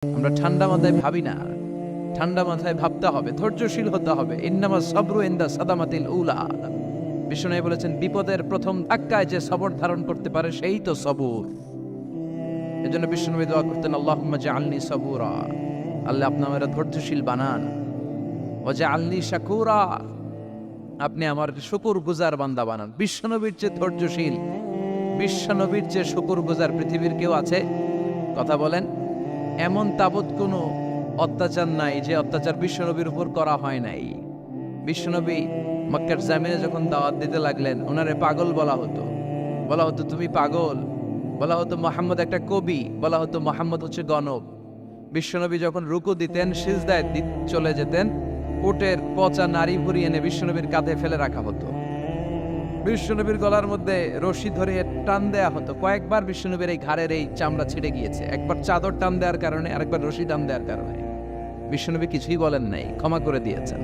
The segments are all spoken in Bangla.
আমরা ঠান্ডা মাথায় ভাবি না, ঠান্ডা মাথায় ভাবতে হবে, ধৈর্যশীল হতে হবে। ইন্নামা সাবরু ইনদা সাদামাতিল উলা। বিষ্ণু বলেছেন, বিপদের প্রথম ধাক্কায় যে সবর ধারণ করতে পারে সেই তো সবুর। এজন্য বিষ্ণু দোয়া করতেন, আল্লাহুম্মা জাআলনি সাবুরা, আল্লাহ আপনি আমাকে ধৈর্যশীল বানান। ওয়া জাআলনি শাকুরা, আপনি আমার শুকরগুজার বান্দা বানান। বিশ্বনবীর যে ধৈর্যশীল, বিশ্বনবীর যে শুকরগুজার পৃথিবীর কেউ আছে? কথা বলেন। এমন তাবৎ কোনো অত্যাচার নাই যে অত্যাচার বিশ্বনবীর উপর করা হয় নাই। বিশ্বনবী মক্কার জামিনে যখন দাওয়াত দিতে লাগলেন, ওনারে পাগল বলা হতো, বলা হতো তুমি পাগল, বলা হতো মুহাম্মদ একটা কবি, বলা হতো মুহাম্মদ হচ্ছে গণক। বিশ্বনবী যখন রুকু দিতেন, সিজদায় চলে যেতেন, উটের পচা নারী ভুড়ি এনে বিশ্বনবীর কাঁধে ফেলে রাখা হতো। বিশ্বনবীর গলার মধ্যে রশি ধরে টান দেয়া হতো। কয়েকবার বিশ্বনবীর এই ঘাড়ের এই চামড়া ছিঁড়ে গিয়েছে, একবার চাদর টান দেওয়ার কারণে, আরেকবার রশি টান দেওয়ার কারণে। বিশ্বনবী কিছুই বলেন নাই, ক্ষমা করে দিয়েছেন।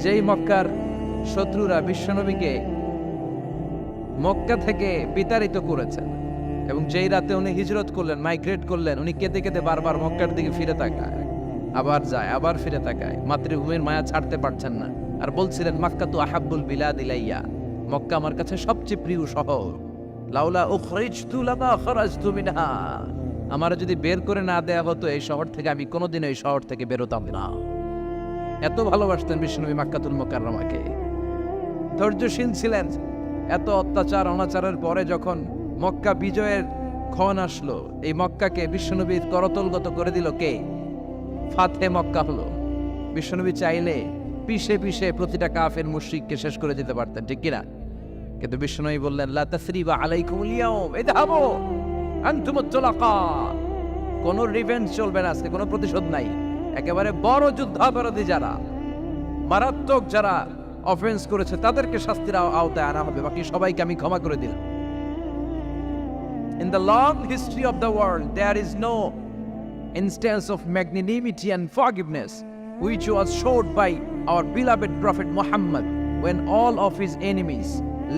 যেই মক্কার শত্রুরা বিশ্বনবীকে মক্কা থেকে বিতাড়িত করেছেন, এবং যেই রাতে উনি হিজরত করলেন, মাইগ্রেট করলেন, উনি কেঁদে কেঁদে বারবার মক্কার দিকে ফিরে তাকায়, আবার যায়, আবার ফিরে তাকায়, মাতৃভূমির মায়া ছাড়তে পারছেন না। আর বলছিলেন, মাক্কা তু আহাব্বুল বিলাদ ইলাইয়া, মক্কা আমার কাছে সবচেয়ে প্রিয় শহর। লাউলা উখরিজতু লামা খরাজতু মিনহা, আমার যদি বের করে না দেয়া হতো এই শহর থেকে, আমি কোনোদিন এই শহর থেকে বেরোতাম না। এত ভালোবাসতেন বিশ্বনবী মক্কাতুল মুকাররমাকে। ধৈর্যশীল ছিলেন। এত অত্যাচার অনাচারের পরে যখন মক্কা বিজয়ের ক্ষণ আসলো, এই মক্কাকে বিশ্বনবীর করতলগত করে দিল কে? ফাতে মক্কা হলো। বিশ্বনবী চাইলে পিষে পিষে প্রতিটা কাফের মুশরিককে শেষ করে দিতে পারতেন, ঠিক কিনা? কিন্তু বিশ্বনবী বললেন, লা তাসরিবা আলাইকুমুল ইয়াউম ইযহাবু আনতুমুত তুলাকা, কোনো রিভেঞ্জ চলবে না আজকে, কোনো প্রতিশোধ নাই। একেবারে বড় যুদ্ধাপরাধী যারা, মারাত্মক যারা অফেন্স করেছে, তাদেরকে শাস্তির আওতায় আনা হবে, বাকি সবাইকে আমি ক্ষমা করে দিলাম। In the long history of the world, there is no instance of magnanimity and forgiveness which was showed by our beloved Prophet Muhammad when all of his enemies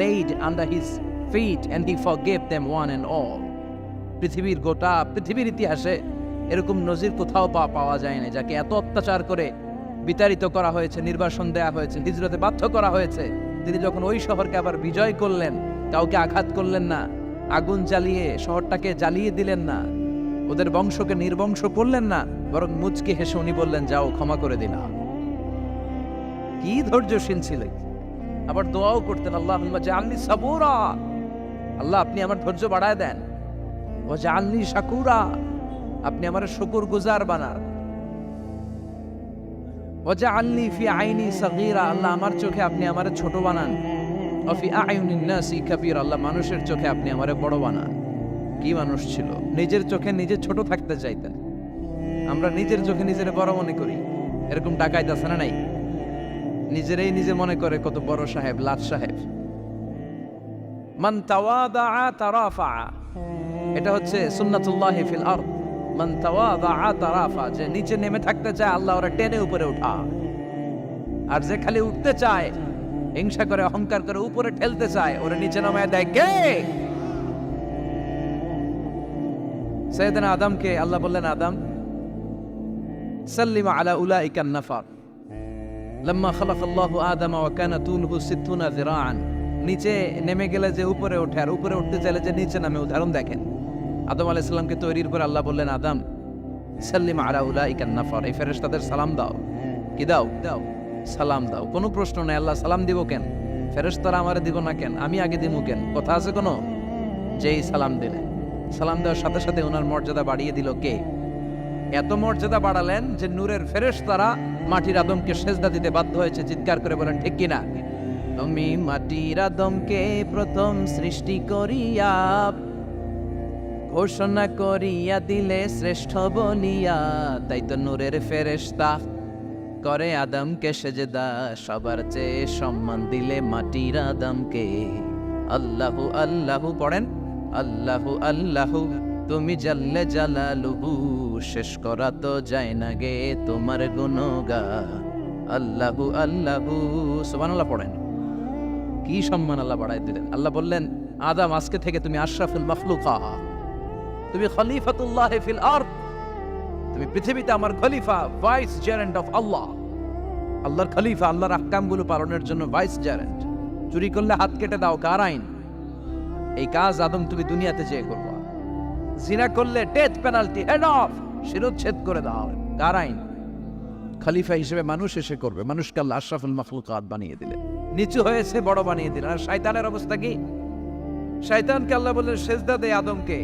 laid under his feet and he forgave them one and all. পৃথিবীর ইতিহাসে এরকম নজির কোথাও পাওয়া যায় না, যাকে এত অত্যাচার করে বিতাড়িত করা হয়েছে, নির্বাসন দেয়া হয়েছে, হিজরতে বাধ্য করা হয়েছে। তিনি যখন ওই শহরকে আবার বিজয় করলেন, কাউকে আঘাত করলেন না, আগুন জ্বালিয়ে শহরটাকে জ্বালিয়ে দিলেন না, ওদের বংশকে নির্বংশ করলেন না, বরং মুচকি হেসে উনি বললেন, যাও ক্ষমা করে দিলাম। কি ধৈর্যশীল ছিলেন। আবার দোয়াও করতেন, আল্লাহুম্মা জাআলনি সাবুরা, আল্লাহ আপনি আমার ধৈর্য বাড়ায় দেন। ওয়া জাআলনি শাকুরা, আপনি আমার শুকরগুজার বানান। ওয়া জাআলনি ফি আইনি সাগীরা, আল্লাহ আমার চোখে আপনি আমারে ছোট বানান। ওয়া ফি আয়ুনিন নাসি কাবীরা, আল্লাহ মানুষের চোখে আপনি আমারে বড় বানান। কি মানুষ ছিল, নিজের চোখে নিজে ছোট থাকতে চাইতেন। আমরা নিজের চোখে নিজের বড় মনে করি, এরকম ডাকাইত আছে না নাই? নিজেরাই নিজে মনে করে কত বড় সাহেব, লাট সাহেব। মান তাওয়াদা তারাফা, এটা হচ্ছে সুন্নাতুল্লাহি ফিল আরদ। মান তাওয়াদা তারাফা, যে নিচে নেমে থাকতে চায় আল্লাহ ওরা টেনে উপরে উঠা, আর যে খালি উঠতে চায়, হিংসা করে অহংকার করে উপরে ঠেলতে চায়, ওরা নিচে নামায় দেয় কে? সাইয়েদনা আদমকে আল্লাহ বললেন, আদম সাল্লিমা আলা উলাইকা নাফার লাম্মা খালাকাল্লাহু আদম ওয়া কানা তুলহু 60 যিরাআন। নিচে নেমে গেলে যে উপরে ওঠে, আর উপরে উঠতে চাইলে যে নিচে নামে। উদাহরণ দেখেন, আদম আলাইহিস সালামকে তৈরির পর আল্লাহ বললেন, আদম সাল্লিমা আলা উলাইকা নাফার, এই ফেরেশতাদের সালাম দাও। কি দাও? দাও, সালাম দাও। কোনো প্রশ্ন নাই, আল্লাহ সালাম দিব কেন? ফেরেশতারা আমারে দিব না কেন? আমি আগে দিব কেন? কথা আছে কোনো? যেই সালাম দিলেন, সালাম দেওয়ার সাথে সাথে ওনার মর্যাদা বাড়িয়ে দিল কে? এত মর্যাদা বাড়ালেন যে নূরের ফেরেশতারা মাটির আদমকে সেজদা দিতে বাধ্য হয়েছে। চিৎকার করে বলেন, ঠিক কিনা? তুমি মাটির আদমকে প্রথম সৃষ্টি করিয়া ঘোষণা করিয়া দিলে শ্রেষ্ঠ বলিয়া, তাই তো নূরের ফেরেশতা করে আদমকে সেজদা, সবার চেয়ে সম্মান দিলে মাটির আদমকে। আল্লাহু আল্লাহু পড়েন, আল্লাহু আল্লাহু তুমি জাল্লে জালালুহু, শেষ করা তো যায় না গে তোমার গুণগান। আল্লাহু আল্লাহু, সুবহানাল্লাহ পড়েন। কি সম্মান আল্লাহ বাড়াই দিলেন। আল্লাহ বললেন, আদম আজকে থেকে তুমি আশরাফুল মাখলুকা, তুমি খলিফাতুল্লাহ ফিল আরদ, তুমি পৃথিবীতে আমার খলিফা, ভাইস জেরেন্ট অফ আল্লাহ, আল্লাহর খলিফা, আল্লাহর আহকামগুলো পালনের জন্য ভাইস জেরেন্ট। চুরি করলে হাত কেটে দাও, কার আইন? এই কাজ আদম তুমি দুনিয়াতে যেয়ে করবা। জিনা করলে ডেথ পেনাল্টি, হেড অফ, শিরোচ্ছেদ করে দাও, কার আইন? খলিফা হিসেবে মানুষ এসে করবে। মানুষকে আল্লাহ আশরাফুল মাখলুকাত বানিয়ে দিলে, নিচু হয়েছে বড় বানিয়ে দিলেন। আর শয়তানের অবস্থা কি? শয়তানকে আল্লাহ বললেন সেজদা দে আদমকে।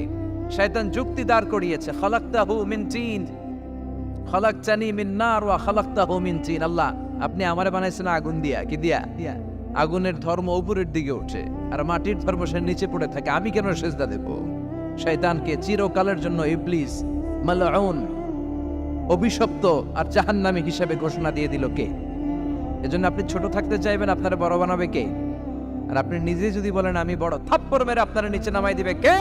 শয়তান যুক্তি দাঁড় করিয়েছে, খালাকতাহু মিন তিন, খালাকতানি মিন নার ওয়া খালাকতাহু মিন তিন। আল্লাহ আপনি আমারে বানাইছেন আগুন দিয়া, কি দিয়া? আগুনের ধর্ম উপরের দিকে ওঠে আর মাটির ধর্ম সে নিচে পড়ে থাকে, আমি কেন সেজদা দেব? শয়তানকে চিরকালের জন্য ইবলিস মালউন, অভিশপ্ত আর জাহান্নামী হিসেবে ঘোষণা দিয়ে দিল কে? এজন্য আপনি ছোট থাকতে চাইবেন, আপনারা বড় বানাবে কে? আর আপনি নিজে যদি বলেন আমি বড়, থাপ্পড় মেরে আপনারা নিচে নামাই দিবে কে?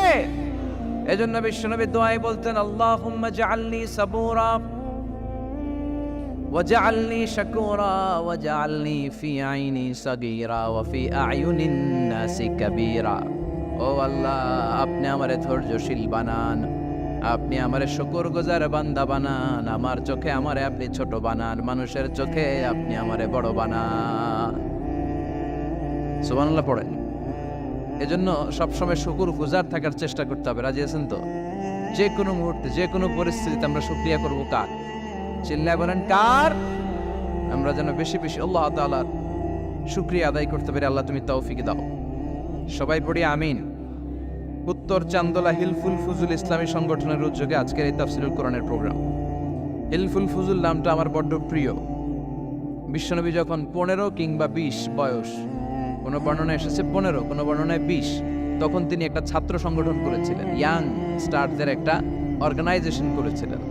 এজন্য বিশ্বনবী দোয়ায় বলতেন, আল্লাহুম্মা জাআলনি সাবুরা ওয়াজআলনি শাকুরা ওয়াজআলনি ফি আইনি সাগীরা ওয়া ফি আয়ুনিন নাসি কাবীরা। ও আল্লাহ, আপনি আমারে ধৈর্যশীল বানান, আপনি আমারে শুকরগুজার বান্দা বানান, আমার চোখে আমারে আপনি ছোট বানান, মানুষের চোখে আপনি আমারে বড় বানান। সুবহানাল্লাহ পড়েন। এজন্য সবসময় শুকরগুজার থাকার চেষ্টা করতে হবে। রাজি আছেন তো? যে কোনো মুহূর্তে, যে কোনো পরিস্থিতিতে আমরা শুকরিয়া করব কার? চিল্লায় বলেন কার? আমরা যেন বেশি বেশি আল্লাহ তাআলার শুকরিয়া আদায় করতে পারি। আল্লাহ তুমি তৌফিক দাও। সবাই পড়ি আমিন। উত্তর চান্দোলা হিলফুল ফুজুল ইসলামী সংগঠনের উদ্যোগে আজকের এই তাফসীরুল কোরআনের প্রোগ্রাম। হিলফুল ফুজুল নামটা আমার বড্ড প্রিয়। বিশ্বনবী যখন 15 কিংবা 20 বয়স, কোনো বর্ণনায় এসেছে 15, কোনো বর্ণনায় 20, তখন তিনি একটা ছাত্র সংগঠন করেছিলেন, ইয়াং স্টারদের একটা অর্গানাইজেশন করেছিলেন।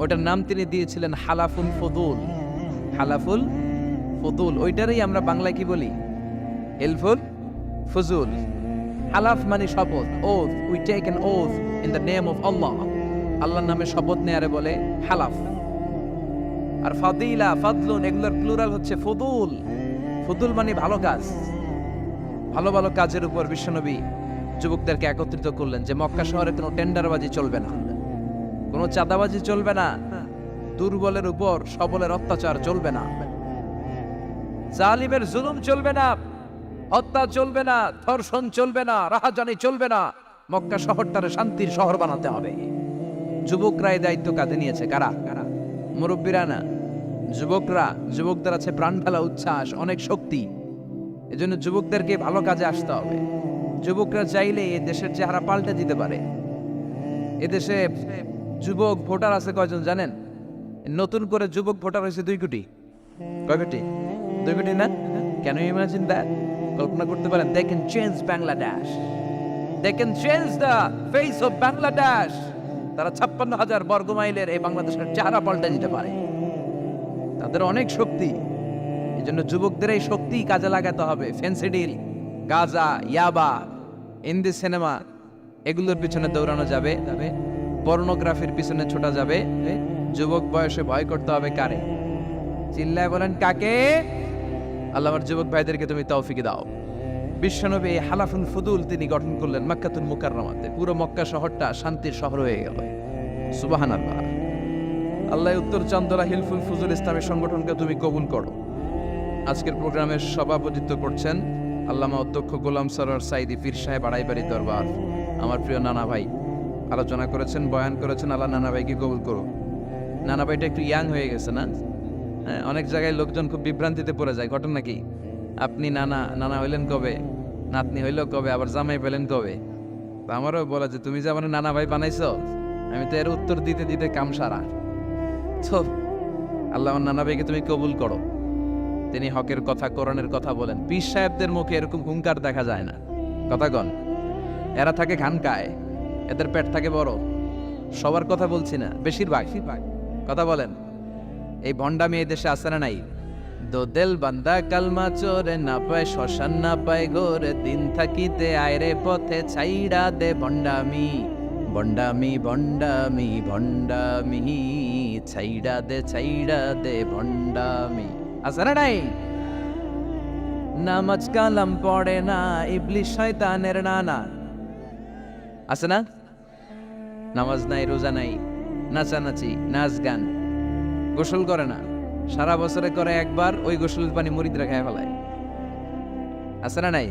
ওটার নাম তিনি দিয়েছিলেন হালাফুল ফুদুল। হালাফুল ফুদুল, ওইটারই আমরা বাংলায় কি বলি? হিলফুল ফুজুল। হালাফ মানে শপথ, oath, we take an oath in the name of Allah. আল্লাহর নামে শপথ নেয়ারে বলে হালাফ। আর ফাদিলা, ফাদলুন, এগুলোর প্লুরাল হচ্ছে ফুদুল। ফুদুল মানে ভালো কাজ। ভালো ভালো কাজের উপর বিশ্বনবী যুবকদেরকে একত্রিত করলেন যে মক্কা শহরে কোনো টেন্ডারবাজি চলবে না, কোনো চাঁদাবাজি চলবে না, দুর্বলের উপর সবলের অত্যাচার চলবে না, জালিমের জুলুম চলবে না, হত্যা চলবে না, ধর্ষণ চলবে না, রাহাজানি চলবে না। মক্কা শহরটারে শান্তির শহর বানাতে হবে। যুবকরা এই দায়িত্ব কাঁধে নিয়েছে। কারা? মুরব্বীরা না, যুবকরা। যুবকদের আছে প্রাণ ঢালা উচ্ছ্বাস, অনেক শক্তি। এজন্য যুবকদেরকে ভালো কাজে আসতে হবে। যুবকরা চাইলে এ দেশের চেহারা পাল্টে দিতে পারে। এদেশে যুবক ভোটার আছে কয়জন জানেন? নতুন করে যুবক ভোটার হয়েছে 2 কোটি। কয় কোটি? 2 কোটি না? Can you imagine that? কল্পনা করতে পারেন? They can change Bangladesh. They can change the face of Bangladesh. তারা 56,000 বর্গ মাইলের এই বাংলাদেশের চেহারা পাল্টে দিতে পারে। তাদের অনেক শক্তি। এই জন্য যুবকদের এই শক্তি কাজে লাগাতে হবে। ফেন্সি ডিল, গাঁজা, ইয়াবা, হিন্দি সিনেমা, এগুলোর পিছনে দৌড়ানো যাবে, পর্নোগ্রাফির পিছনে ছোটা যাবে। যুবক বয়সে ভয় করতে হবে কারে? চিল্লায় বলেন কাকে? আল্লাহ আমার যুবক ভাইদেরকে তুমি তৌফিক দাও। বিশ্বনবী এই হালাফুল ফুদুল তিনি গঠন করলেন মক্কাতুল মুকাররমাতে। পুরো মক্কা শহরটা শান্তির শহর হয়ে গেল। সুবহানাল্লাহ। আল্লাহ উত্তর চান্দোলা হিলফুল ফুজুল ইসলামী সংগঠনকে তুমি কবুল করো। আজকের প্রোগ্রামের সভাপতিত্ব করছেন আল্লামা অধ্যক্ষ গোলাম সরোয়ার সাইদি পীর সাহেব, আড়াইবাড়ি দরবার। আমার প্রিয় নানা ভাই আলোচনা করেছেন, বয়ান করেছেন। আল্লাহ নানা ভাইকে কবুল করো। নানা ভাইটা একটু ইয়াং হয়ে গেছে না? হ্যাঁ, অনেক জায়গায় লোকজন খুব বিভ্রান্তিতে পড়ে যায়। ঘটনা কি? আপনি নানা হইলেন কবে, নাতনি হইল কবে, আবার জামাই পেলেন কবে? আমারও বলা যে তুমি যে আমার নানা ভাই বানাইছো, আমি তো এর উত্তর দিতে দিতে কাম সারা। তো আল্লাহ আমার নানা ভাইকে তুমি কবুল করো। তিনি হকের কথা, কোরআনের কথা বলেন। পীর সাহেবদের মুখে এরকম হুঙ্কার দেখা যায় না। কথা কন। এরা থাকে খানকায়, এদের পেট থাকে বড়। সবার কথা বলছি না, বেশিরভাগ। কথা বলেন। এই ভণ্ডামি এই দেশে আছে না নাই? দোদেল বান্দা কালমা চোরে, না পায় শ্মশান না পায় গোরে, দিন থাকিতে আয়রে পথে ছাইড়া দে ভণ্ডামি, ভণ্ডামি ভণ্ডামি ভণ্ডামি, ছাইড়া দে ভণ্ডামি। আছে না নাই? নামাজ কালাম পড়ে না, ইবলিশ শয়তানের নানা। আছে না? নামাজ নাই, রোজা নাই, নাচানাচি, নাচ গান, গোসল করে না, সারা বছরে করে একবার, ওই গোসলের পানি মুরিদরা খেয়ে ফেলায়। আছে না নাই?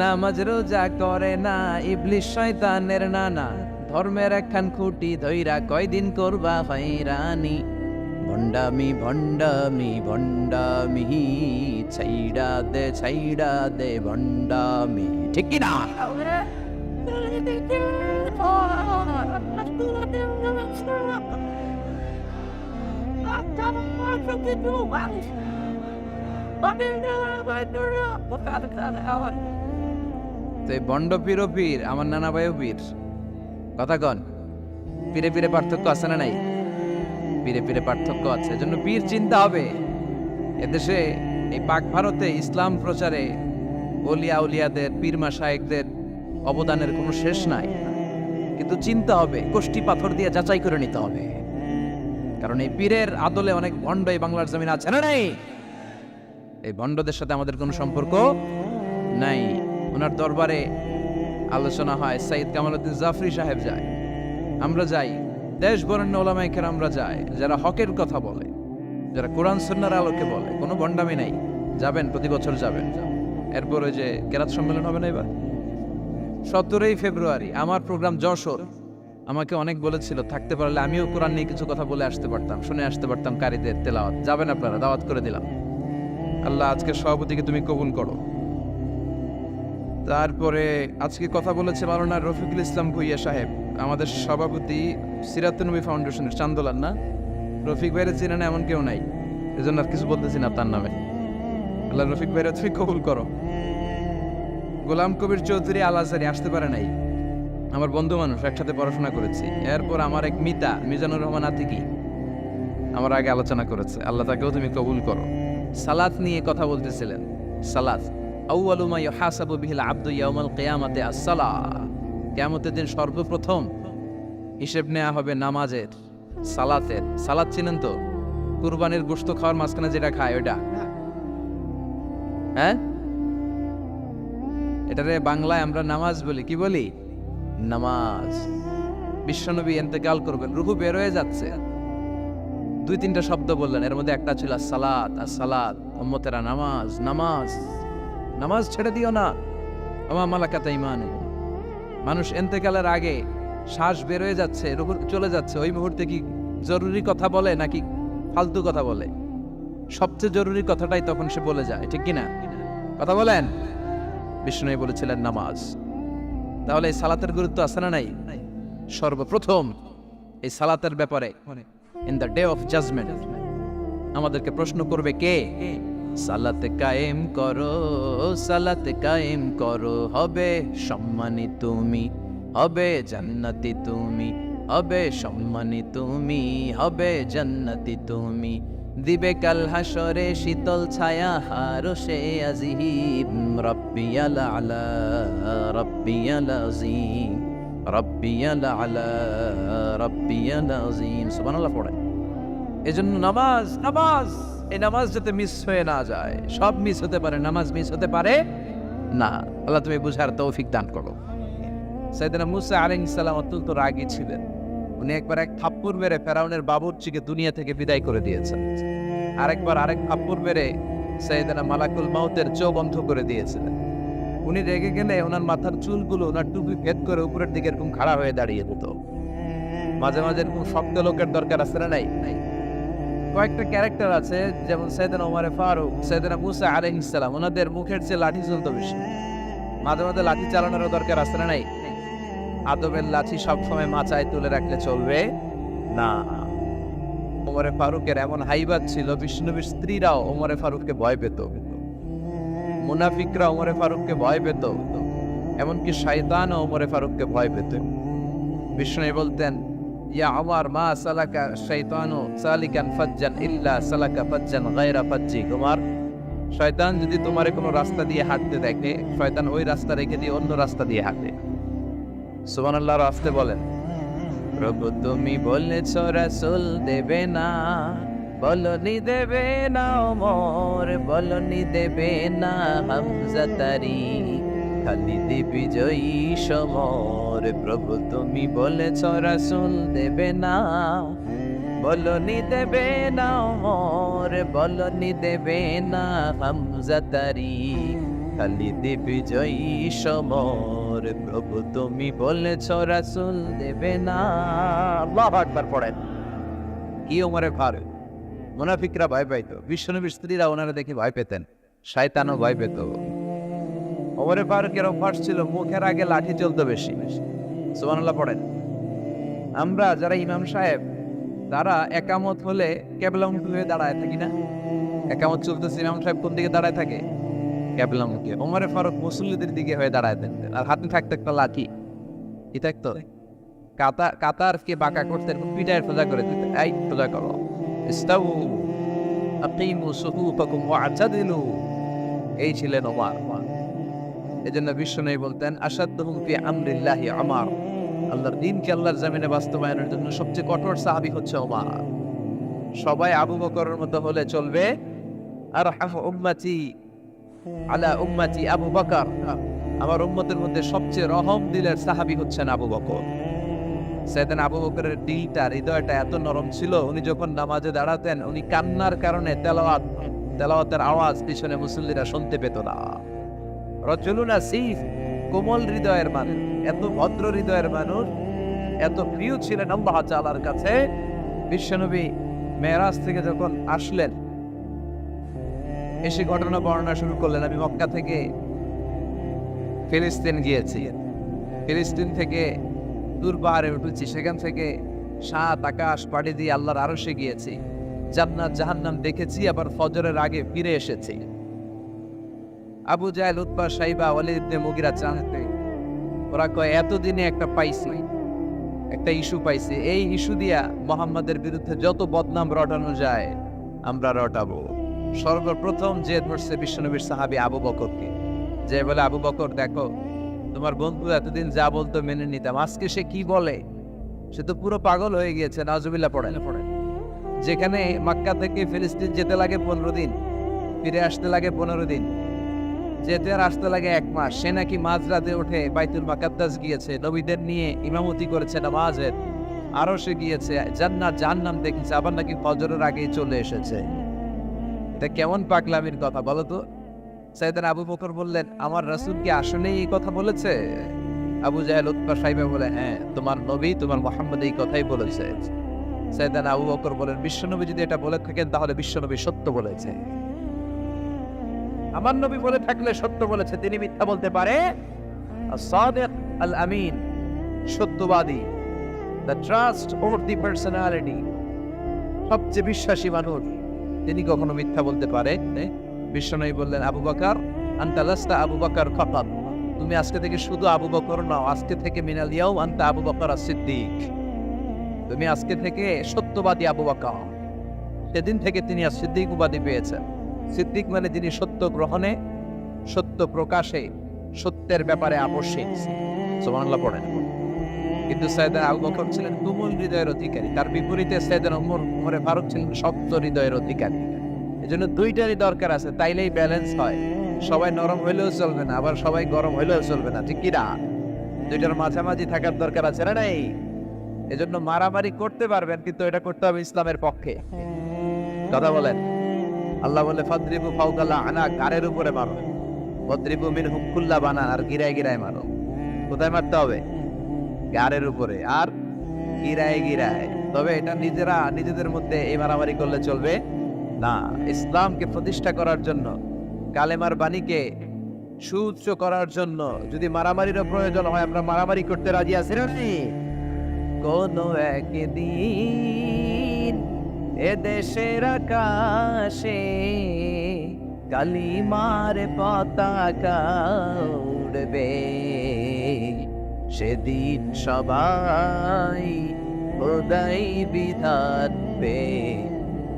নামাজ রোজা করে না, ইবলিশ শয়তানের নানা, ধর্মের একখান খুঁটি ধইরা কয়দিন করবা হয়রানি। ভণ্ডামি ভণ্ডামি ভণ্ডামি, ছাইড়া দে ভণ্ডামি, ঠিক কি না? তো এই ভণ্ড পীর ও পীর, আমার নানা ভাইও পীর। কথা কন, পীরে পীরে পার্থক্য আছে না নাই? পীরে পীরে পার্থক্য আছে, এজন্য পীর চিন্তা হবে। এদেশে এই পাক ভারতে ইসলাম প্রচারে ওলিয়া উলিয়াদের, পীর মাশায়েখদের অবদানের কোনো শেষ নাই, কিন্তু চিন্তা হবে, কষ্টি পাথর দিয়ে যাচাই করে নিতে হবে। কারণ এই পীরের আদলে অনেক ভণ্ড এই বাংলার জমিন আছে না নাই? এই ভণ্ডদের সাথে আমাদের কোনো সম্পর্ক নাই। ওনার দরবারে আলোচনা হয়, সাইয়্যিদ কামালউদ্দিন জাফরি সাহেব যায়, আমরা যাই, দেশ বরেণ্য ওলামায়ে কেরামরা যায়, যারা হকের কথা বলে, যারা কোরআন সুন্নাহর আলোকে বলে, কোনো ভণ্ডামি নাই। যাবেন, প্রতি বছর যাবেন। এরপর ওই যে কেরাত সম্মেলন হবে না এবার 17 ফেব্রুয়ারি, আমার প্রোগ্রাম যশোর। আমাকে অনেক বলেছিল থাকতে পারলে আমিও কোরআন নিয়ে কিছু কথা বলে আসতে পারতাম, শুনে আসতে পারতাম কারীদের তেলাওয়াত। যাবেন আপনারা, দাওয়াত করে দিলাম। আল্লাহ আজকের সভাপতিকে তুমি কবুল করো। তারপরে আজকে কথা বলেছে মাওলানা রফিকুল ইসলাম ভুইয়া সাহেব, আমাদের সভাপতি সিরাতুন নবী ফাউন্ডেশনের চান্দোলার। না, রফিক ভাইয়ের চেনেন এমন কেউ নাই, এজন্য আর কিছু বলতেছি না তার নামে। আল্লাহ রফিক ভাইয়ের তুমি কবুল করো। গোলাম কবির চৌধুরী আল আজহারি আসতে পারে নাই, আমার বন্ধু মানুষ, একসাথে পড়াশোনা করেছি। এরপর আমার এক মিতা মিজানুর রহমান আতিকি আমার আগে আলোচনা করেছে, আল্লাহ তাকেও তুমি কবুল করো। সালাত নিয়ে কথা বলতেছিলেন। সালাত আউয়ালু মা ইউহাসাবু বিহিল আবদু ইয়াউমাল কিয়ামাতি আস-সালাহ, কিয়ামতের দিন সর্বপ্রথম হিসেব নেওয়া হবে নামাজের, সালাতের। সালাত চিনেন তো? কুরবানির গোশত খাওয়ার মাঝখানে যেটা খায় ওইটা, হ্যাঁ? এটারে বাংলায় আমরা নামাজ বলি। কি বলি? নামাজ। বিশ্বনবী ইন্তেকাল করবেন, রূহ বের হয়ে যাচ্ছে, 2-3টা শব্দ বললেন, এর মধ্যে একটা ছিল সালাত। আর সালাত, উম্মতেরা নামাজ, নামাজ, নামাজ ছেড়ে দিও না। ওমা মালাকাত ঈমানুকুম। মানুষ ইন্তেকালের আগে শ্বাস বের হয়ে যাচ্ছে, রূহ চলে যাচ্ছে, ওই মুহূর্তে কি জরুরি কথা বলে নাকি ফালতু কথা বলে? সবচেয়ে জরুরি কথাটাই তখন সে বলে যায়, ঠিক কি না? কথা বলেন। বিষ্ণু বলেছিলেন নামাজ। তাহলে এই সালাতের গুরুত্ব আছে না নাই? সর্বপ্রথম এই সালাতের ব্যাপারে in the day of judgement আমাদেরকে প্রশ্ন করবে কে? সালাতে কায়েম করো, সালাতে কায়েম করো, হবে সম্মানী তুমি, হবে জান্নাতি তুমি, হবে সম্মানী তুমি, হবে জান্নাতি তুমি। দিবে কাল হাসরে শীতল ছায়া হারশে আজিম, রব্বিয়াল আলা রব্বিয়াল আযীম, রব্বিয়াল আলা রব্বিয়াল আযীম। সুবহানাল্লাহ পড়ে। এজন্য নামাজ, নামাজ, এই নামাজ যাতে মিস হয়ে না যায়। সব মিস হতে পারে, নামাজ মিস হতে পারে না। আল্লাহ তুমি বুঝার তৌফিক দান করো। সাইয়েদনা মুসা আলাইহিস সালাম অত্যন্ত রাগী ছিলেন। উনি একবার এক থাপ্পড় মেরে ফেরাউনের বাবুর্চিকে দুনিয়া থেকে বিদায় করে দিয়েছেন। আরেকবার আরেক থাপ্পড় মেরে সাইয়েদনা মালাকুল মাউতের চোখ বন্ধ করে দিয়েছিলেন। উনি রেগে গেলে ওনার মাথার চুলগুলো ওনার টুপি ভেদ করে উপরের দিকে এরকম খাড়া হয়ে দাঁড়িয়ে যেত। মাঝে মাঝে এরকম শক্ত লোকের দরকার আছে না নাই? কয়েকটা ক্যারেক্টার আছে, যেমন সাইয়েদনা ওমরে ফারুক, সাইয়েদনা মুসা আলাইহিস সালাম, ওনাদের মুখের চেয়ে লাঠি চলতো বেশি। মাঝে মাঝে লাঠি চালানোর দরকার আছে না নাই? আদবের লাঠি সবসময় মাচায় তুলে রাখলে চলবে না। ওমরে ফারুকের এমন হাইবাত ছিল, বিষ্ণুনবীর স্ত্রীরাও ওমরে ফারুককে ভয় পেত, মুনাফিকরা ওমরে ফারুককে ভয় পেত, এমনকি শয়তানও ওমরে ফারুককে ভয় পেত। বিষ্ণু বলতেন, ইয়া ওমর মা সালাকা শাইতানু সালিকান ফাজ্জান ইল্লা সালাকা ফাজ্জান গায়রা ফাজ্জি। ওমর, শয়তান যদি তোমারে কোনো রাস্তা দিয়ে হাঁটতে দেখে, শয়তান ওই রাস্তা রেখে দিয়ে অন্য রাস্তা দিয়ে হাঁটে। সুবহানাল্লাহ। রাস্তে বলেন, প্রভু তুমি বলেছ রাসূল দেবে না, বলনি দেবে না ওমর, বলনি দেবে না হামজা তারি, খালিদ বিজয়ী সমর, ওরে প্রভু তুমি বলেছ রাসূল দেবে না, বলনি দেবে না ওমর, বলনি দেবে না হামজা তারিক, খালিদ বিজয়ী সমর, প্রভু তুমি বলেছ রাসূল দেবে না। আল্লাহু আকবার পড়েন। কি ওমরে ফারুক, মুনাফিকরা ভয় পাইতো, বিশ্বনবীর স্ত্রীরা ওনারা দেখে ভয় পেতেন, শয়তানও ভয় পেত। ওমরে ফারুকের অভ্যাস ছিল মুখের আগে লাঠি চলতো বেশি। সুবহানাল্লাহ পড়েন। আমরা যারা ইমাম সাহেব তারা একামত হলে কেবলামুখী হয়ে দাঁড়ায় থাকি না? একামত চলতেছে, ইমাম সাহেব কোন দিকে দাঁড়ায় থাকে? কেবলামুখী। ওমরে ফারুক মুসল্লিদের দিকে হয়ে দাঁড়ায় থাকতেন, আর হাতে থাকতো একটা লাঠি। কি থাকতো? কাতারকে বাঁকা করতেন, পিঠায় সোজা করে দিতেন, এই সোজা করো, ইস্তাউ আকিমু সুফুফাকুম ওয়া'তাদিলু। এই ছিলেন ওমর। এজন্য বিশ্বনবী বলতেন আশাদ্দুহুম ফি আমরিল্লাহি ওমর, আল্লাহর দ্বীনকে আল্লাহর জমিনে বাস্তবায়নের জন্য সবচেয়ে কঠোর সাহাবী হচ্ছে ওমর। সবাই আবু বকরের মতো হলে চলবে। আরহামু উম্মতি আলা উম্মতি আবু বকর, আমার উম্মতের মধ্যে সবচেয়ে রহম দিলের সাহাবী হচ্ছেন আবু বকর। সাইয়েদনা আবু বকরের দিলটা, হৃদয়টা এত নরম ছিল, উনি যখন নামাজে দাঁড়াতেন উনি কান্নার কারণে তেলাওয়াতের আওয়াজ পিছনে মুসল্লিরা শুনতে পেত না। রজুলুন আসিফ, কোমল হৃদয়ের মানুষ, এত ভদ্র হৃদয়ের মানুষ, এত প্রিয় ছিলেন আল্লাহ তাআলার কাছে। বিশ্বনবী মেরাজ থেকে যখন আসলেন, এসে ঘটনা বর্ণনা শুরু করলেন, আমি মক্কা থেকে ফিলিস্তিন গিয়েছি, ফিলিস্তিন থেকে দূর পাহাড়ে উঠেছি, সেখান থেকে 7 আকাশ পাড়ি দিয়ে আল্লাহর আরশে গিয়েছি, জান্নাত জাহান্নাম দেখেছি, আবার ফজরের আগে ফিরে এসেছি। আবু জাহেল, উতবা, সাইবা, ওয়ালিদ ইবনে মুগিরা জানতে, ওরা কয় এতদিনে একটা পাইছি, একটা ইস্যু পাইছি, এই ইস্যু দিয়া মুহাম্মাদের বিরুদ্ধে যত বদনাম রটানো যায় আমরা রটাবো। সর্বপ্রথম যে ধরছে বিশ্বনবীর সাহাবী আবু বকরকে, যে বলে আবু বকর দেখো তোমার বন্ধু এতদিন যা বলতো মেনে নিতাম, আজকে সে কি বলে, সে তো পুরো পাগল হয়ে গিয়েছে। নাউজুবিল্লাহ পড়েন। যেখানে মক্কা থেকে ফিলিস্তিন যেতে লাগে 15 দিন, ফিরে আসতে লাগে 15 দিন, যেতে আর আসতে লাগে 1 মাস, সে নাকি মাঝরাতে উঠে বাইতুল মুকাদ্দাস গিয়েছে, নবীদের নিয়ে ইমামতি করেছে নামাজের, আরো সে গিয়েছে, জান্নাত জাহান্নাম দেখেছে, আবার নাকি ফজরের আগেই চলে এসেছে। এটা কেমন পাগলামির কথা বলো তো? সাইয়েদনা আবু বকর বললেন আমার রাসূল কি আসলেই এই কথা বলেছে? আবু জাহেল, উতবা, সাইবা বলে হ্যাঁ, তোমার নবী, তোমার মুহাম্মদ এই কথাই বলেছে। সাইয়েদনা আবু বকর বলেন বিশ্বনবী যদি এটা বলে থাকেন তাহলে বিশ্বনবী সত্য বলেছে। আমার নবী বলে থাকলে সত্য বলেছে, তিনি মিথ্যা বলতে পারে? as-sadiq al-amin, সত্যবাদী, the trust over the personality, সবচেয়ে বিশ্বাসী মানুষ, তিনি কখনো মিথ্যা বলতে পারে? বিশ্বনবী বললেন আবু বকর আনতা লাস্তা আবু বকর ফাকাত, তুমি আজকে থেকে শুধু আবু বকর নও, আজকে থেকে মিনাল ইয়াউম আনতা আবু বকর as-সিদ্দিক, তুমি আজকে থেকে সত্যবাদী আবু বকর। সেদিন থেকে তিনি as-সিদ্দিক উপাধি পেয়েছেন। সিদ্দিক মানে যিনি সত্য গ্রহণে, সত্য প্রকাশে, সত্যের ব্যাপারে আপসহীন। সুবহানাল্লাহ পড়েন। কিন্তু সাইয়েদনা আবু বকর ছিলেন কোমল হৃদয়ের অধিকারী, তার বিপরীতে সাইয়েদনা ওমরে ফারুক ছিলেন শক্ত হৃদয়ের অধিকারী। এজন্য দুইটারই দরকার আছে, তাইলেই ব্যালেন্স হয়। সবাই নরম হইলেও চলবে না, আবার সবাই গরম হইলেও চলবে না, ঠিক কি না? দুইটার মাঝামাঝি থাকার দরকার আছে না নাই? এজন্য মারামারি করতে পারবেন, কিন্তু এটা করতে হবে ইসলামের পক্ষে। কথা বলেন। আল্লাহ বলে ফাদরিবু ফাওকাল আনাক, গারের উপরে মারো, ফাদরিবু মিনহুম কুল্লা বানান, আর গিরায় গিরায় মারো। কোথায় মারতে হবে? গারের উপরে আর গিরায় গিরায়। তবে এটা নিজেদের মধ্যে এই মারামারি করলে চলবে না। ইসলামকে প্রতিষ্ঠা করার জন্য, কালেমার বাণীকে সুউচ্চ করার জন্য যদি মারামারিরও প্রয়োজন হয়, আমরা মারামারি করতে রাজি আছি না? কোনো একদিন এ দেশের আকাশে কালিমার পতাকা উড়বে, সেদিন সবাই খোদাই বিধান পে